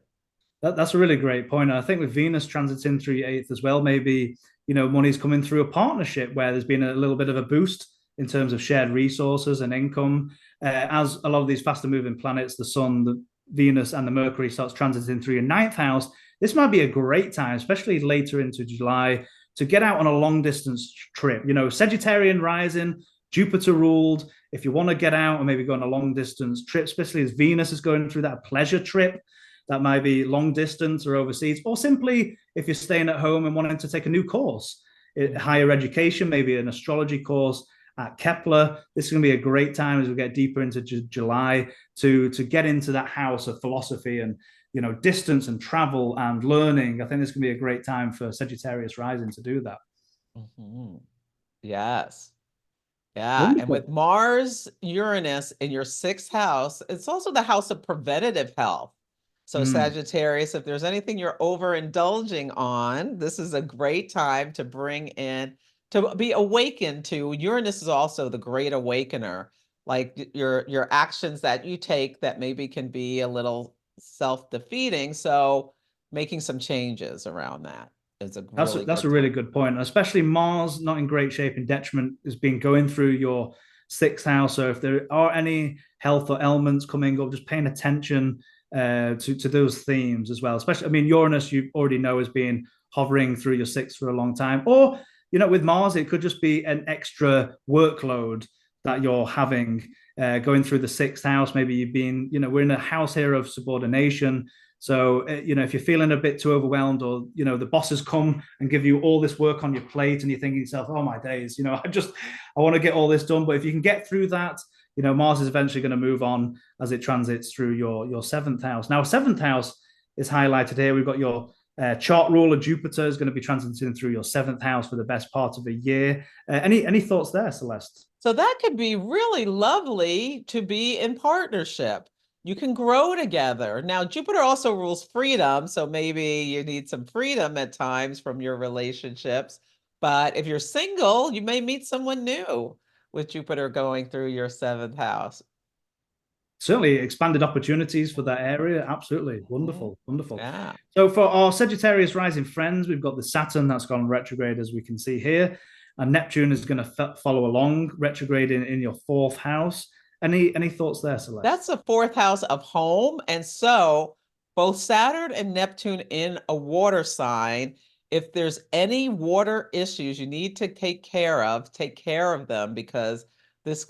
that's a really great point. And I think with Venus transiting through your eighth as well, maybe money's coming through a partnership where there's been a little bit of a boost in terms of shared resources and income. As a lot of these faster moving planets, the Sun, the Venus, and the Mercury starts transiting through your ninth house, this might be a great time, especially later into July, to get out on a long distance trip. Sagittarian rising, Jupiter ruled. If you want to get out and maybe go on a long distance trip, especially as Venus is going through that pleasure trip, that might be long distance or overseas, or simply if you're staying at home and wanting to take a new course, higher education, maybe an astrology course at Kepler. This is going to be a great time as we get deeper into July to get into that house of philosophy and distance and travel and learning. I think this can be a great time for Sagittarius Rising to do that.
Yes. Yeah, and with
Wonderful.
Mars, Uranus in your sixth house, it's also the house of preventative health. So Sagittarius, if there's anything you're overindulging on, this is a great time to bring in, to be awakened to. Uranus is also the great awakener, like your actions that you take that maybe can be a little self-defeating. So making some changes around that is a really
That's
good
a really
time.
good point. Especially Mars, not in great shape in detriment, has been going through your sixth house. So if there are any health or ailments coming up, just paying attention to those themes as well. Especially, I mean, Uranus, you already know, has been hovering through your sixth for a long time. Or with Mars, it could just be an extra workload that you're having going through the sixth house. Maybe you've been, we're in a house here of subordination. So, if you're feeling a bit too overwhelmed, or, the bosses come and give you all this work on your plate and you're thinking to yourself, oh my days, I want to get all this done. But if you can get through that, Mars is eventually going to move on as it transits through your seventh house. Now, seventh house is highlighted here. We've got your Chart ruler Jupiter is going to be transiting through your seventh house for the best part of a year. Any thoughts there, Celeste?
So that could be really lovely to be in partnership. You can grow together. Now, Jupiter also rules freedom, so maybe you need some freedom at times from your relationships. But if you're single, you may meet someone new with Jupiter going through your seventh house.
Certainly expanded opportunities for that area. Absolutely. Wonderful. Wonderful.
Yeah.
So for our Sagittarius rising friends, we've got the Saturn that's gone retrograde, as we can see here. And Neptune is going to follow along, retrograde in your fourth house. Any thoughts there, Celeste?
That's the fourth house of home. And so both Saturn and Neptune in a water sign, if there's any water issues you need to take care of them, because this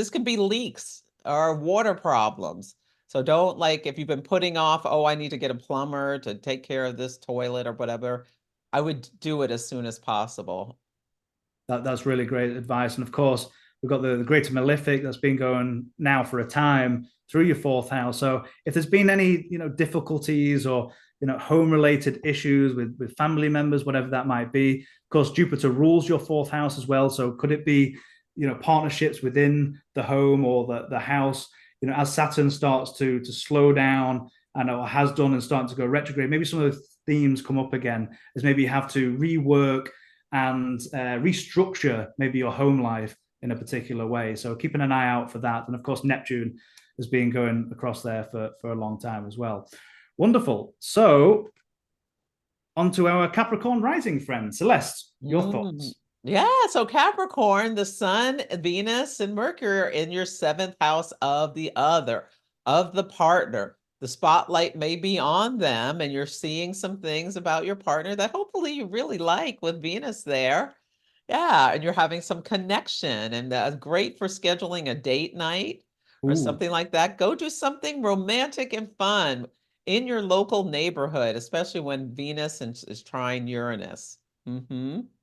can be leaks or water problems. So don't, like, if you've been putting off, oh, I need to get a plumber to take care of this toilet or whatever, I would do it as soon as possible.
That's really great advice. And of course, we've got the greater malefic that's been going now for a time through your fourth house. So if there's been any, difficulties or, home related issues with family members, whatever that might be, of course, Jupiter rules your fourth house as well. So could it be, partnerships within the home or the house, as Saturn starts to slow down and or has done and starting to go retrograde, maybe some of the themes come up again, as maybe you have to rework and restructure maybe your home life in a particular way. So keeping an eye out for that. And of course, Neptune has been going across there for a long time as well. Wonderful. So on to our Capricorn rising friend, Celeste, your thoughts?
Yeah, so Capricorn, the Sun, Venus, and Mercury are in your seventh house of the other, of the partner. The spotlight may be on them, and you're seeing some things about your partner that hopefully you really like with Venus there. Yeah, and you're having some connection, and great for scheduling a date night or
Ooh.
something like that. Go do something romantic and fun in your local neighborhood, especially when Venus is trine Uranus.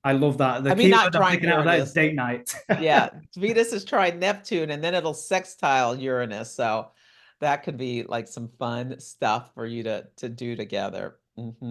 I love that. The
I mean, not
keyword I'm
trine
picking out of that is
Uranus.
date night.
Yeah, Venus is trine Neptune, and then it'll sextile Uranus. So that could be like some fun stuff for you to do together.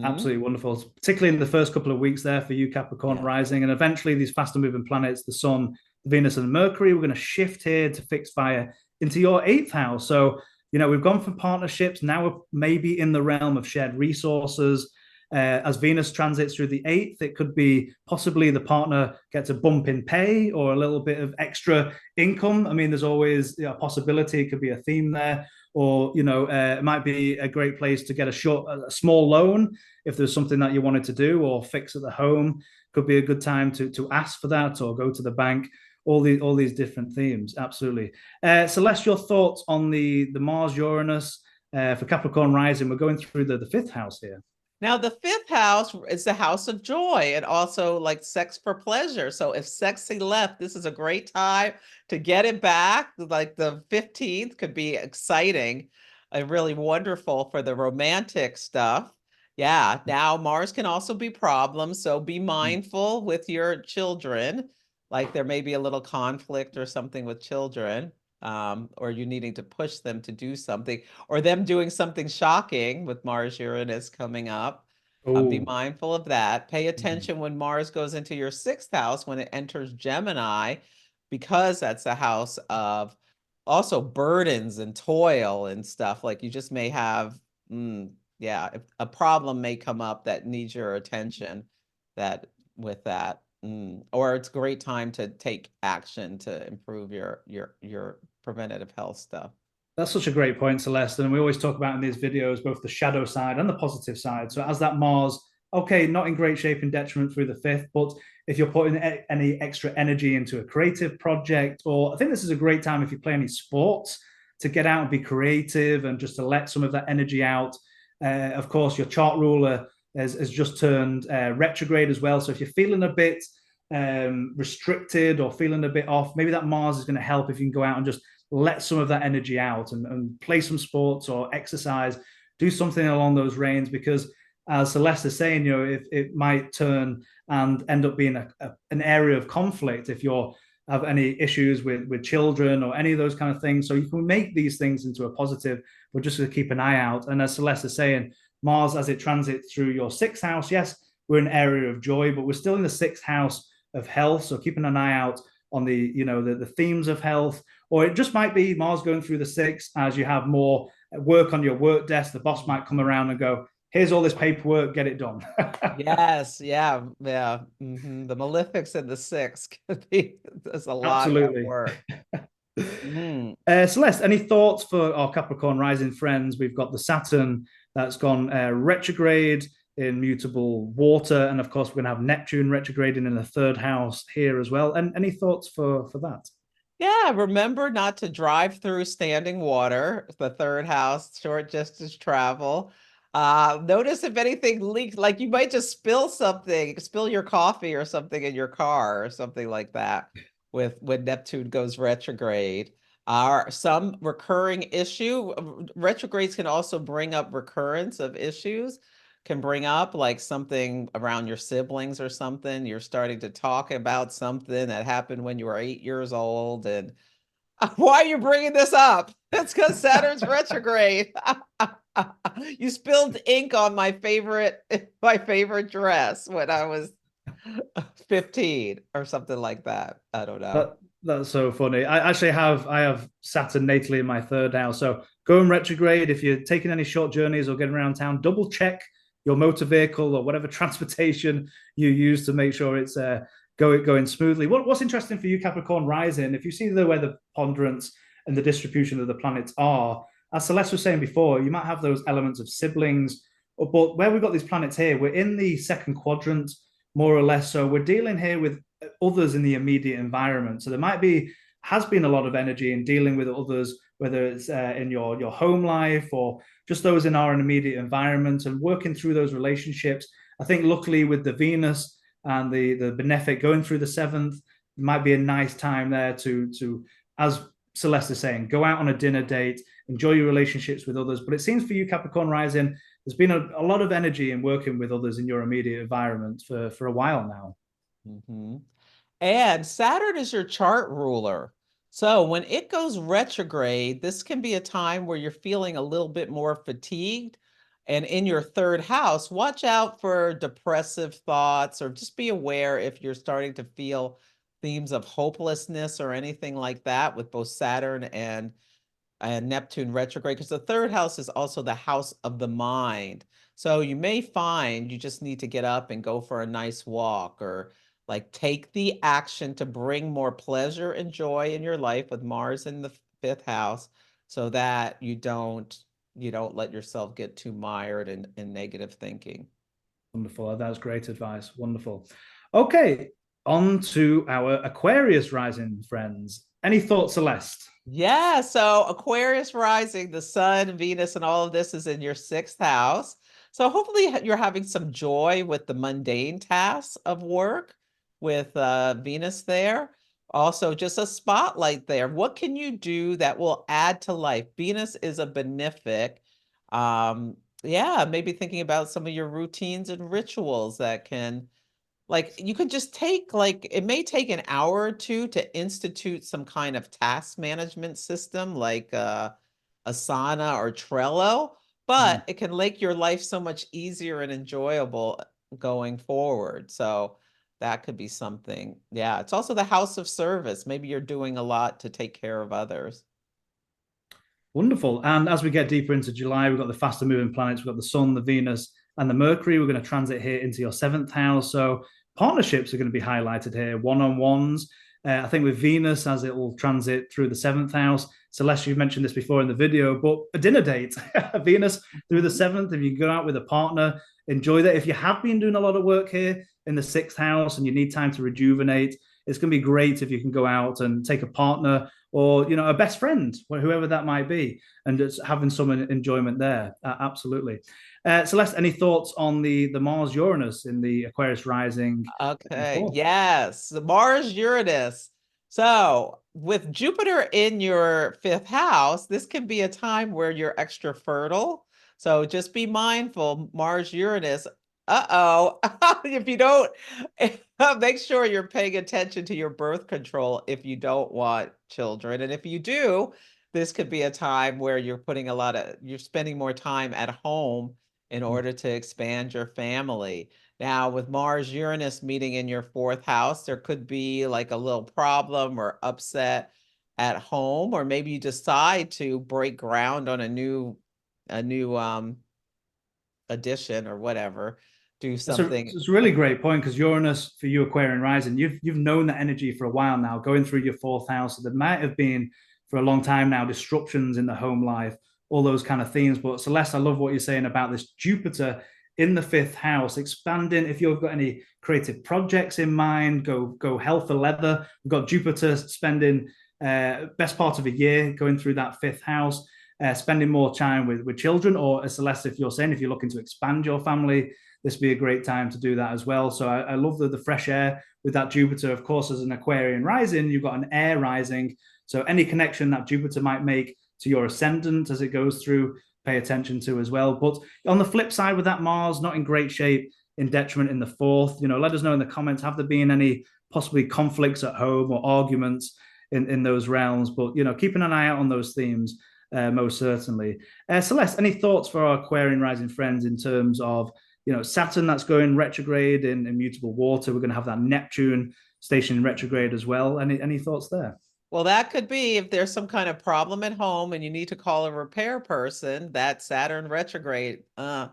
Absolutely wonderful, particularly in the first couple of weeks there for you, Capricorn rising. And eventually, these faster moving planets, the Sun, Venus, and Mercury, we're going to shift here to fix fire into your eighth house. So, we've gone from partnerships. Now we're maybe in the realm of shared resources. As Venus transits through the eighth, it could be possibly the partner gets a bump in pay or a little bit of extra income. I mean, there's always a possibility. It could be a theme there. Or, it might be a great place to get a small loan if there's something that you wanted to do or fix at the home. Could be a good time to ask for that or go to the bank. All these different themes. Absolutely. Celeste, your thoughts on the Mars Uranus for Capricorn rising? We're going through the fifth house here.
Now, the fifth house is the house of joy and also like sex for pleasure. So if sexy left, this is a great time to get it back. Like the 15th could be exciting and really wonderful for the romantic stuff. Yeah, now Mars can also be problems. So be mindful with your children. Like there may be a little conflict or something with children. Or you needing to push them to do something, or them doing something shocking with Mars Uranus coming up. Be mindful of that. Pay attention when Mars goes into your sixth house when it enters Gemini, because that's a house of also burdens and toil and stuff. Like you just may have, a problem may come up that needs your attention with that. Or it's a great time to take action to improve your preventative health stuff.
That's such a great point, Celeste. And we always talk about in these videos both the shadow side and the positive side. So as that Mars, okay, not in great shape and detriment through the fifth, but if you're putting any extra energy into a creative project, or I think this is a great time if you play any sports to get out and be creative and just to let some of that energy out. Of course, your chart ruler has just turned retrograde as well. So if you're feeling a bit restricted or feeling a bit off, maybe that Mars is going to help if you can go out and just let some of that energy out and play some sports or exercise, do something along those reins, because as Celeste is saying, it might turn and end up being an area of conflict if you're have any issues with children or any of those kind of things. So you can make these things into a positive, but just to keep an eye out. And as Celeste is saying, Mars as it transits through your sixth house. Yes, we're an area of joy, but we're still in the sixth house of health. So keeping an eye out on the themes of health, or it just might be Mars going through the sixth as you have more work on your work desk. The boss might come around and go, here's all this paperwork, get it done.
Yes, yeah, yeah. The malefics and the six could be, there's a lot at
Absolutely.
work. Mm.
Celeste, any thoughts for our Capricorn rising friends? We've got the Saturn that's gone retrograde in mutable water, and of course we're going to have Neptune retrograding in the third house here as well. And any thoughts for that?
Yeah, remember not to drive through standing water, the third house, short distance travel. Notice if anything leaks, like you might just spill something, spill your coffee or something in your car or something like that with when Neptune goes retrograde. Some recurring issue, retrogrades can also bring up recurrence of issues, can bring up like something around your siblings or something. You're starting to talk about something that happened when you were 8 years old. And why are you bringing this up? That's because Saturn's retrograde. You spilled ink on my favorite dress when I was 15 or something like that. I don't know.
That's so funny. I have Saturn natally in my third house. So going retrograde, if you're taking any short journeys or getting around town, double check your motor vehicle or whatever transportation you use to make sure it's going smoothly. What's interesting for you, Capricorn Rising, if you see where the ponderance and the distribution of the planets are, as Celeste was saying before, you might have those elements of siblings, but where we've got these planets here, we're in the second quadrant, more or less. So we're dealing here with others in the immediate environment. So has been a lot of energy in dealing with others, whether it's in your home life or just those in our immediate environment and working through those relationships. I think luckily with the Venus and the benefic going through the seventh, might be a nice time there to, as Celeste is saying, go out on a dinner date, enjoy your relationships with others. But it seems for you, Capricorn Rising, there's been a lot of energy in working with others in your immediate environment for a while now.
And Saturn is your chart ruler. So when it goes retrograde, this can be a time where you're feeling a little bit more fatigued. And in your third house, watch out for depressive thoughts, or just be aware if you're starting to feel themes of hopelessness or anything like that with both Saturn and Neptune retrograde, because the third house is also the house of the mind. So you may find you just need to get up and go for a nice walk, or like take the action to bring more pleasure and joy in your life with Mars in the fifth house, so that you don't let yourself get too mired in negative thinking.
Wonderful. That's great advice. Wonderful. Okay, on to our Aquarius rising friends. Any thoughts, Celeste?
Yeah, so Aquarius rising, the sun, Venus, and all of this is in your sixth house. So hopefully you're having some joy with the mundane tasks of work with Venus there. Also, just a spotlight there. What can you do that will add to life? Venus is a benefic. Yeah, maybe thinking about some of your routines and rituals that can, like, you could just take, like, it may take an hour or two to institute some kind of task management system like Asana or Trello, but it can make your life so much easier and enjoyable going forward. So that could be something. Yeah, it's also the house of service. Maybe you're doing a lot to take care of others.
Wonderful. And as we get deeper into July, we've got the faster moving planets. We've got the Sun, the Venus, and the Mercury. We're going to transit here into your seventh house. So partnerships are going to be highlighted here, one-on-ones. I think with Venus, as it will transit through the seventh house. Celeste, you mentioned this before in the video, but a dinner date, Venus through the seventh. If you go out with a partner, enjoy that. If you have been doing a lot of work here in the sixth house and you need time to rejuvenate, it's going to be great if you can go out and take a partner or a best friend, whoever that might be, and just having some enjoyment there. Absolutely. Celeste, any thoughts on the Mars Uranus in the Aquarius Rising?
Okay, yes, the Mars Uranus. So with Jupiter in your fifth house, this can be a time where you're extra fertile. So just be mindful, Mars Uranus. Uh-oh, if you don't, make sure you're paying attention to your birth control if you don't want children. And if you do, this could be a time where you're spending more time at home in order to expand your family. Now, with Mars Uranus meeting in your fourth house, there could be like a little problem or upset at home, or maybe you decide to break ground on a new addition or whatever, do something.
It's a really great point, because Uranus for you, Aquarian Rising, you've known that energy for a while now, going through your fourth house. So there might have been for a long time now disruptions in the home life, all those kind of themes. But Celeste, I love what you're saying about this Jupiter in the fifth house, expanding. If you've got any creative projects in mind, go hell for leather. We've got Jupiter spending best part of a year going through that fifth house. Spending more time with children, or as Celeste, if you're saying, if you're looking to expand your family, this would be a great time to do that as well. So I love the fresh air with that Jupiter. Of course, as an Aquarian rising, you've got an air rising. So any connection that Jupiter might make to your ascendant as it goes through, pay attention to as well. But on the flip side, with that Mars not in great shape, in detriment in the fourth, let us know in the comments, have there been any possibly conflicts at home or arguments in those realms? But, keeping an eye out on those themes. Most certainly. Celeste, any thoughts for our Aquarian rising friends in terms of, Saturn that's going retrograde in immutable water? We're going to have that Neptune station in retrograde as well. Any thoughts there?
Well, that could be if there's some kind of problem at home and you need to call a repair person, that Saturn retrograde, a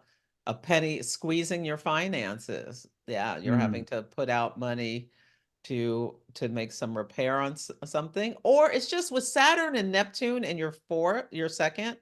penny squeezing your finances. Yeah, you're having to put out money to make some repair on something. Or it's just with Saturn and Neptune in your second,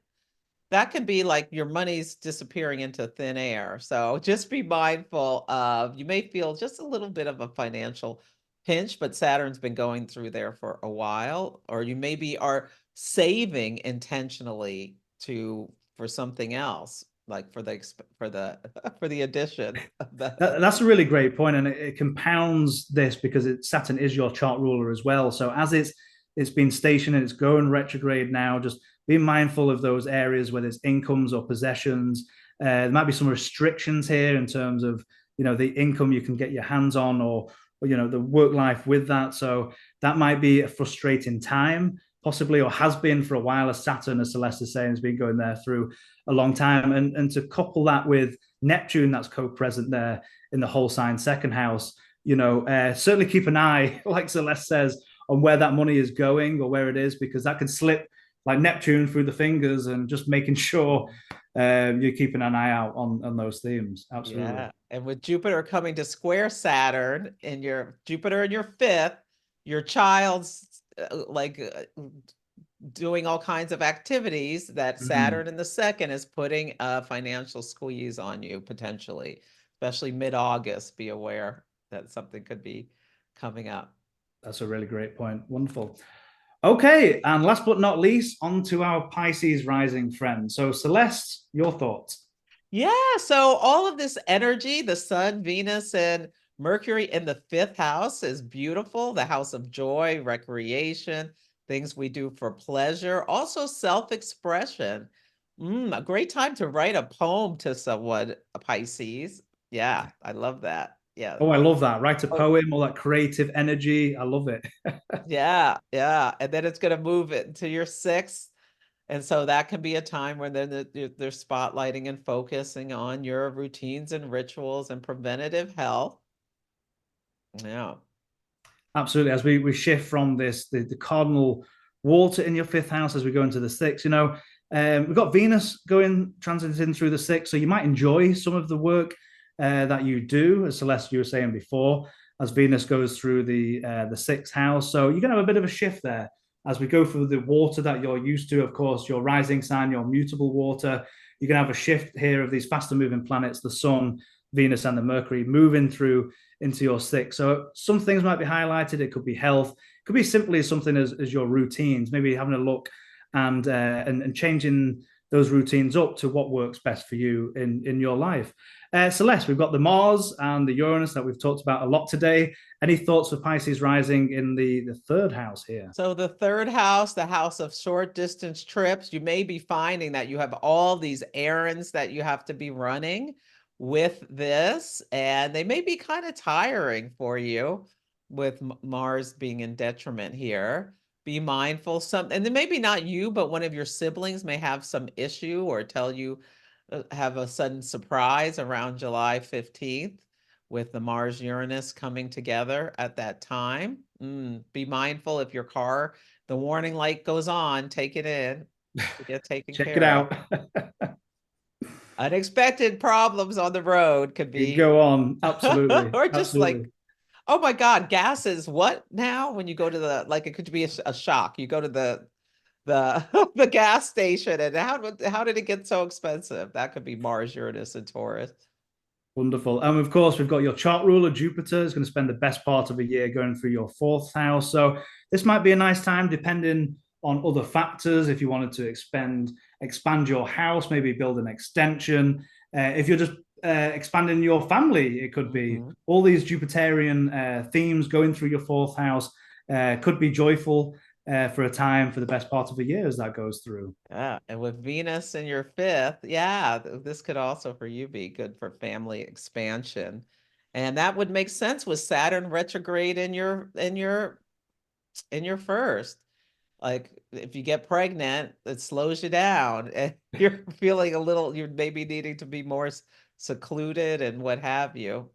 that could be like your money's disappearing into thin air. So just be mindful of, you may feel just a little bit of a financial pinch, but Saturn's been going through there for a while, or you maybe are saving intentionally for something else, like for the addition of
That's a really great point, and it compounds this because Saturn is your chart ruler as well. So as it's been stationed and it's going retrograde now, just be mindful of those areas where there's incomes or possessions. There might be some restrictions here in terms of the income you can get your hands on, or the work life with that. So that might be a frustrating time, possibly, or has been for a while, as Saturn, as Celeste is saying, has been going there through a long time. And to couple that with Neptune that's co-present there in the whole sign second house, certainly keep an eye, like Celeste says, on where that money is going or where it is, because that could slip like Neptune through the fingers, and just making sure you're keeping an eye out on those themes. Absolutely.
Yeah. And with Jupiter coming to square Saturn in your Jupiter in your fifth, your child's doing all kinds of activities that Saturn in the second is putting a financial squeeze on you potentially, especially mid-August. Be aware that something could be coming up.
That's a really great point. Wonderful. Okay, and last but not least, on to our Pisces rising friend. So Celeste, your thoughts?
Yeah, so all of this energy, the Sun, Venus, and Mercury in the fifth house is beautiful. The house of joy, recreation, things we do for pleasure, also self-expression. A great time to write a poem to someone, a Pisces. Yeah, I love that. Yeah.
Oh, I love that. Write a poem, all that creative energy. I love it.
Yeah, yeah. And then it's going to move it to your sixth. And so that can be a time where they're spotlighting and focusing on your routines and rituals and preventative health. Yeah.
Absolutely. As we shift from the cardinal water in your fifth house as we go into the sixth, we've got Venus transiting through the sixth. So you might enjoy some of the work that you do, as Celeste, you were saying before, as Venus goes through the sixth house. So you're going to have a bit of a shift there as we go through the water that you're used to. Of course, your rising sign, your mutable water. You're going to have a shift here of these faster moving planets, the Sun, Venus, and the Mercury moving through into your sixth. So some things might be highlighted. It could be health. It could be simply something as your routines, maybe having a look and changing those routines up to what works best for you in your life. Celeste, we've got the Mars and the Uranus that we've talked about a lot today. Any thoughts for Pisces rising in the third house here?
So the third house, the house of short distance trips, you may be finding that you have all these errands that you have to be running with this, and they may be kind of tiring for you with Mars being in detriment here. Be mindful, and then maybe not you, but one of your siblings may have some issue or tell you have a sudden surprise around July 15th with the Mars Uranus coming together at that time. Be mindful if your car, the warning light goes on, take it in to get taken
Check it
care of.
out.
Unexpected problems on the road could
You
be,
go on. Absolutely.
or just
Absolutely.
like, oh my God, gas is what now? When you go to the, like, it could be a shock. You go to the the gas station, and how did it get so expensive? That could be Mars, Uranus, and Taurus.
Wonderful. And of course, we've got your chart ruler, Jupiter, is going to spend the best part of a year going through your fourth house. So this might be a nice time, depending on other factors. If you wanted to expand your house, maybe build an extension. If you're just expanding your family, it could be all these Jupiterian themes going through your fourth house. Could be joyful for a time for the best part of a year as that goes through.
Yeah, and with Venus in your fifth, yeah, this could also for you be good for family expansion. And that would make sense with Saturn retrograde in your first. Like if you get pregnant, it slows you down and you're feeling a little, you're maybe needing to be more secluded and what have you.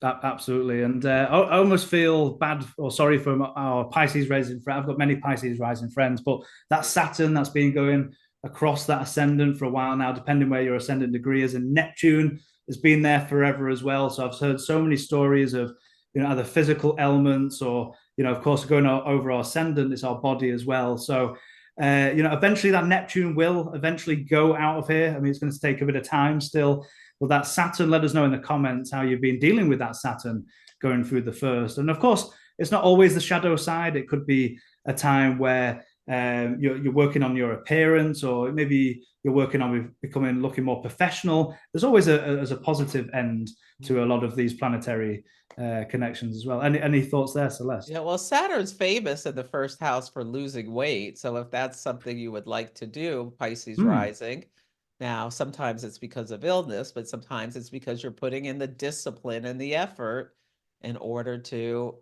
Absolutely. And I almost feel bad or sorry for our Pisces rising friend. I've got many Pisces rising friends, but that Saturn that's been going across that ascendant for a while now, depending where your ascendant degree is, and Neptune has been there forever as well. So I've heard so many stories of, either physical elements or, of course, going over our ascendant, it's our body as well. So, eventually that Neptune will eventually go out of here. I mean, it's going to take a bit of time still. Well, that Saturn, let us know in the comments how you've been dealing with that Saturn going through the first. And of course, it's not always the shadow side. It could be a time where you're working on your appearance, or maybe you're working on looking more professional. There's always a positive end to a lot of these planetary connections as well. Any thoughts there, Celeste?
Yeah, well, Saturn's famous in the first house for losing weight. So if that's something you would like to do, Pisces rising. Now, sometimes it's because of illness, but sometimes it's because you're putting in the discipline and the effort in order to,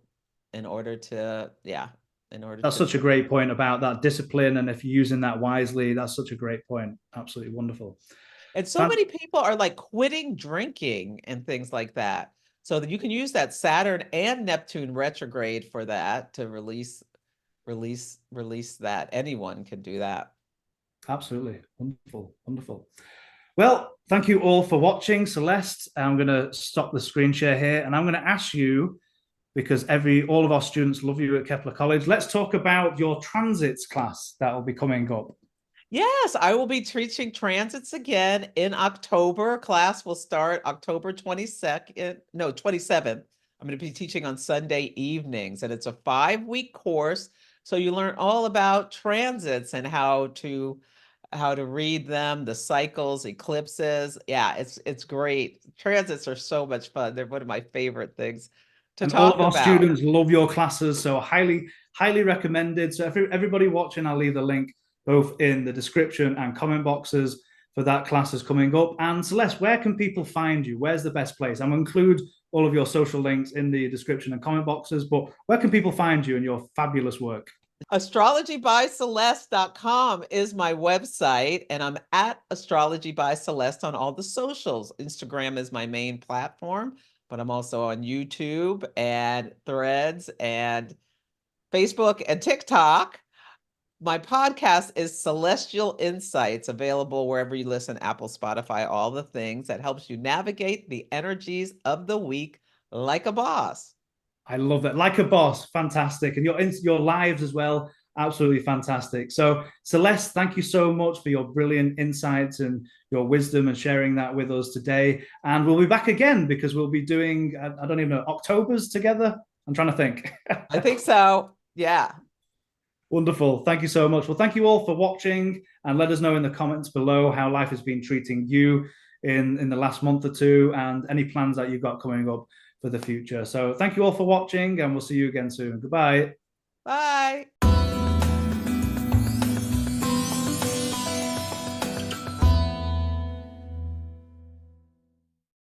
That's such a great point about that discipline. And if you're using that wisely, that's such a great point. Absolutely wonderful.
And so many people are like quitting drinking and things like that. So that you can use that Saturn and Neptune retrograde for that to release that. Anyone can do that.
Absolutely. Wonderful. Wonderful. Well, thank you all for watching. Celeste, I'm going to stop the screen share here, and I'm going to ask you, because all of our students love you at Kepler College, let's talk about your transits class that will be coming up.
Yes, I will be teaching transits again in October. Class will start October 22nd, no, 27th. I'm going to be teaching on Sunday evenings, and it's a 5-week course. So you learn all about transits and how to read them, the cycles, eclipses. Yeah, it's great. Transits are so much fun. They're one of my favorite things to
And all of
talk
our
about.
students love your classes, so highly recommended. So everybody watching, I'll leave the link both in the description and comment boxes for that classes coming up. And Celeste, where can people find you? Where's the best place? I'm going to include all of your social links in the description and comment boxes, but where can people find you and your fabulous work?
Astrologybyceleste.com is my website, and I'm at Astrology by Celeste on all the socials. Instagram is my main platform, but I'm also on YouTube and Threads and Facebook and TikTok. My podcast is Celestial Insights, available wherever you listen, Apple, Spotify, all the things that helps you navigate the energies of the week like a boss.
I love that. Like a boss, fantastic. And your lives as well, absolutely fantastic. So, Celeste, thank you so much for your brilliant insights and your wisdom and sharing that with us today. And we'll be back again because we'll be doing, I don't even know, Octobers together. I'm trying to think.
I think so. Yeah.
Wonderful. Thank you so much. Well, thank you all for watching, and let us know in the comments below how life has been treating you in the last month or two, and any plans that you've got coming up for the future. So thank you all for watching, and we'll see you again soon. Goodbye.
Bye.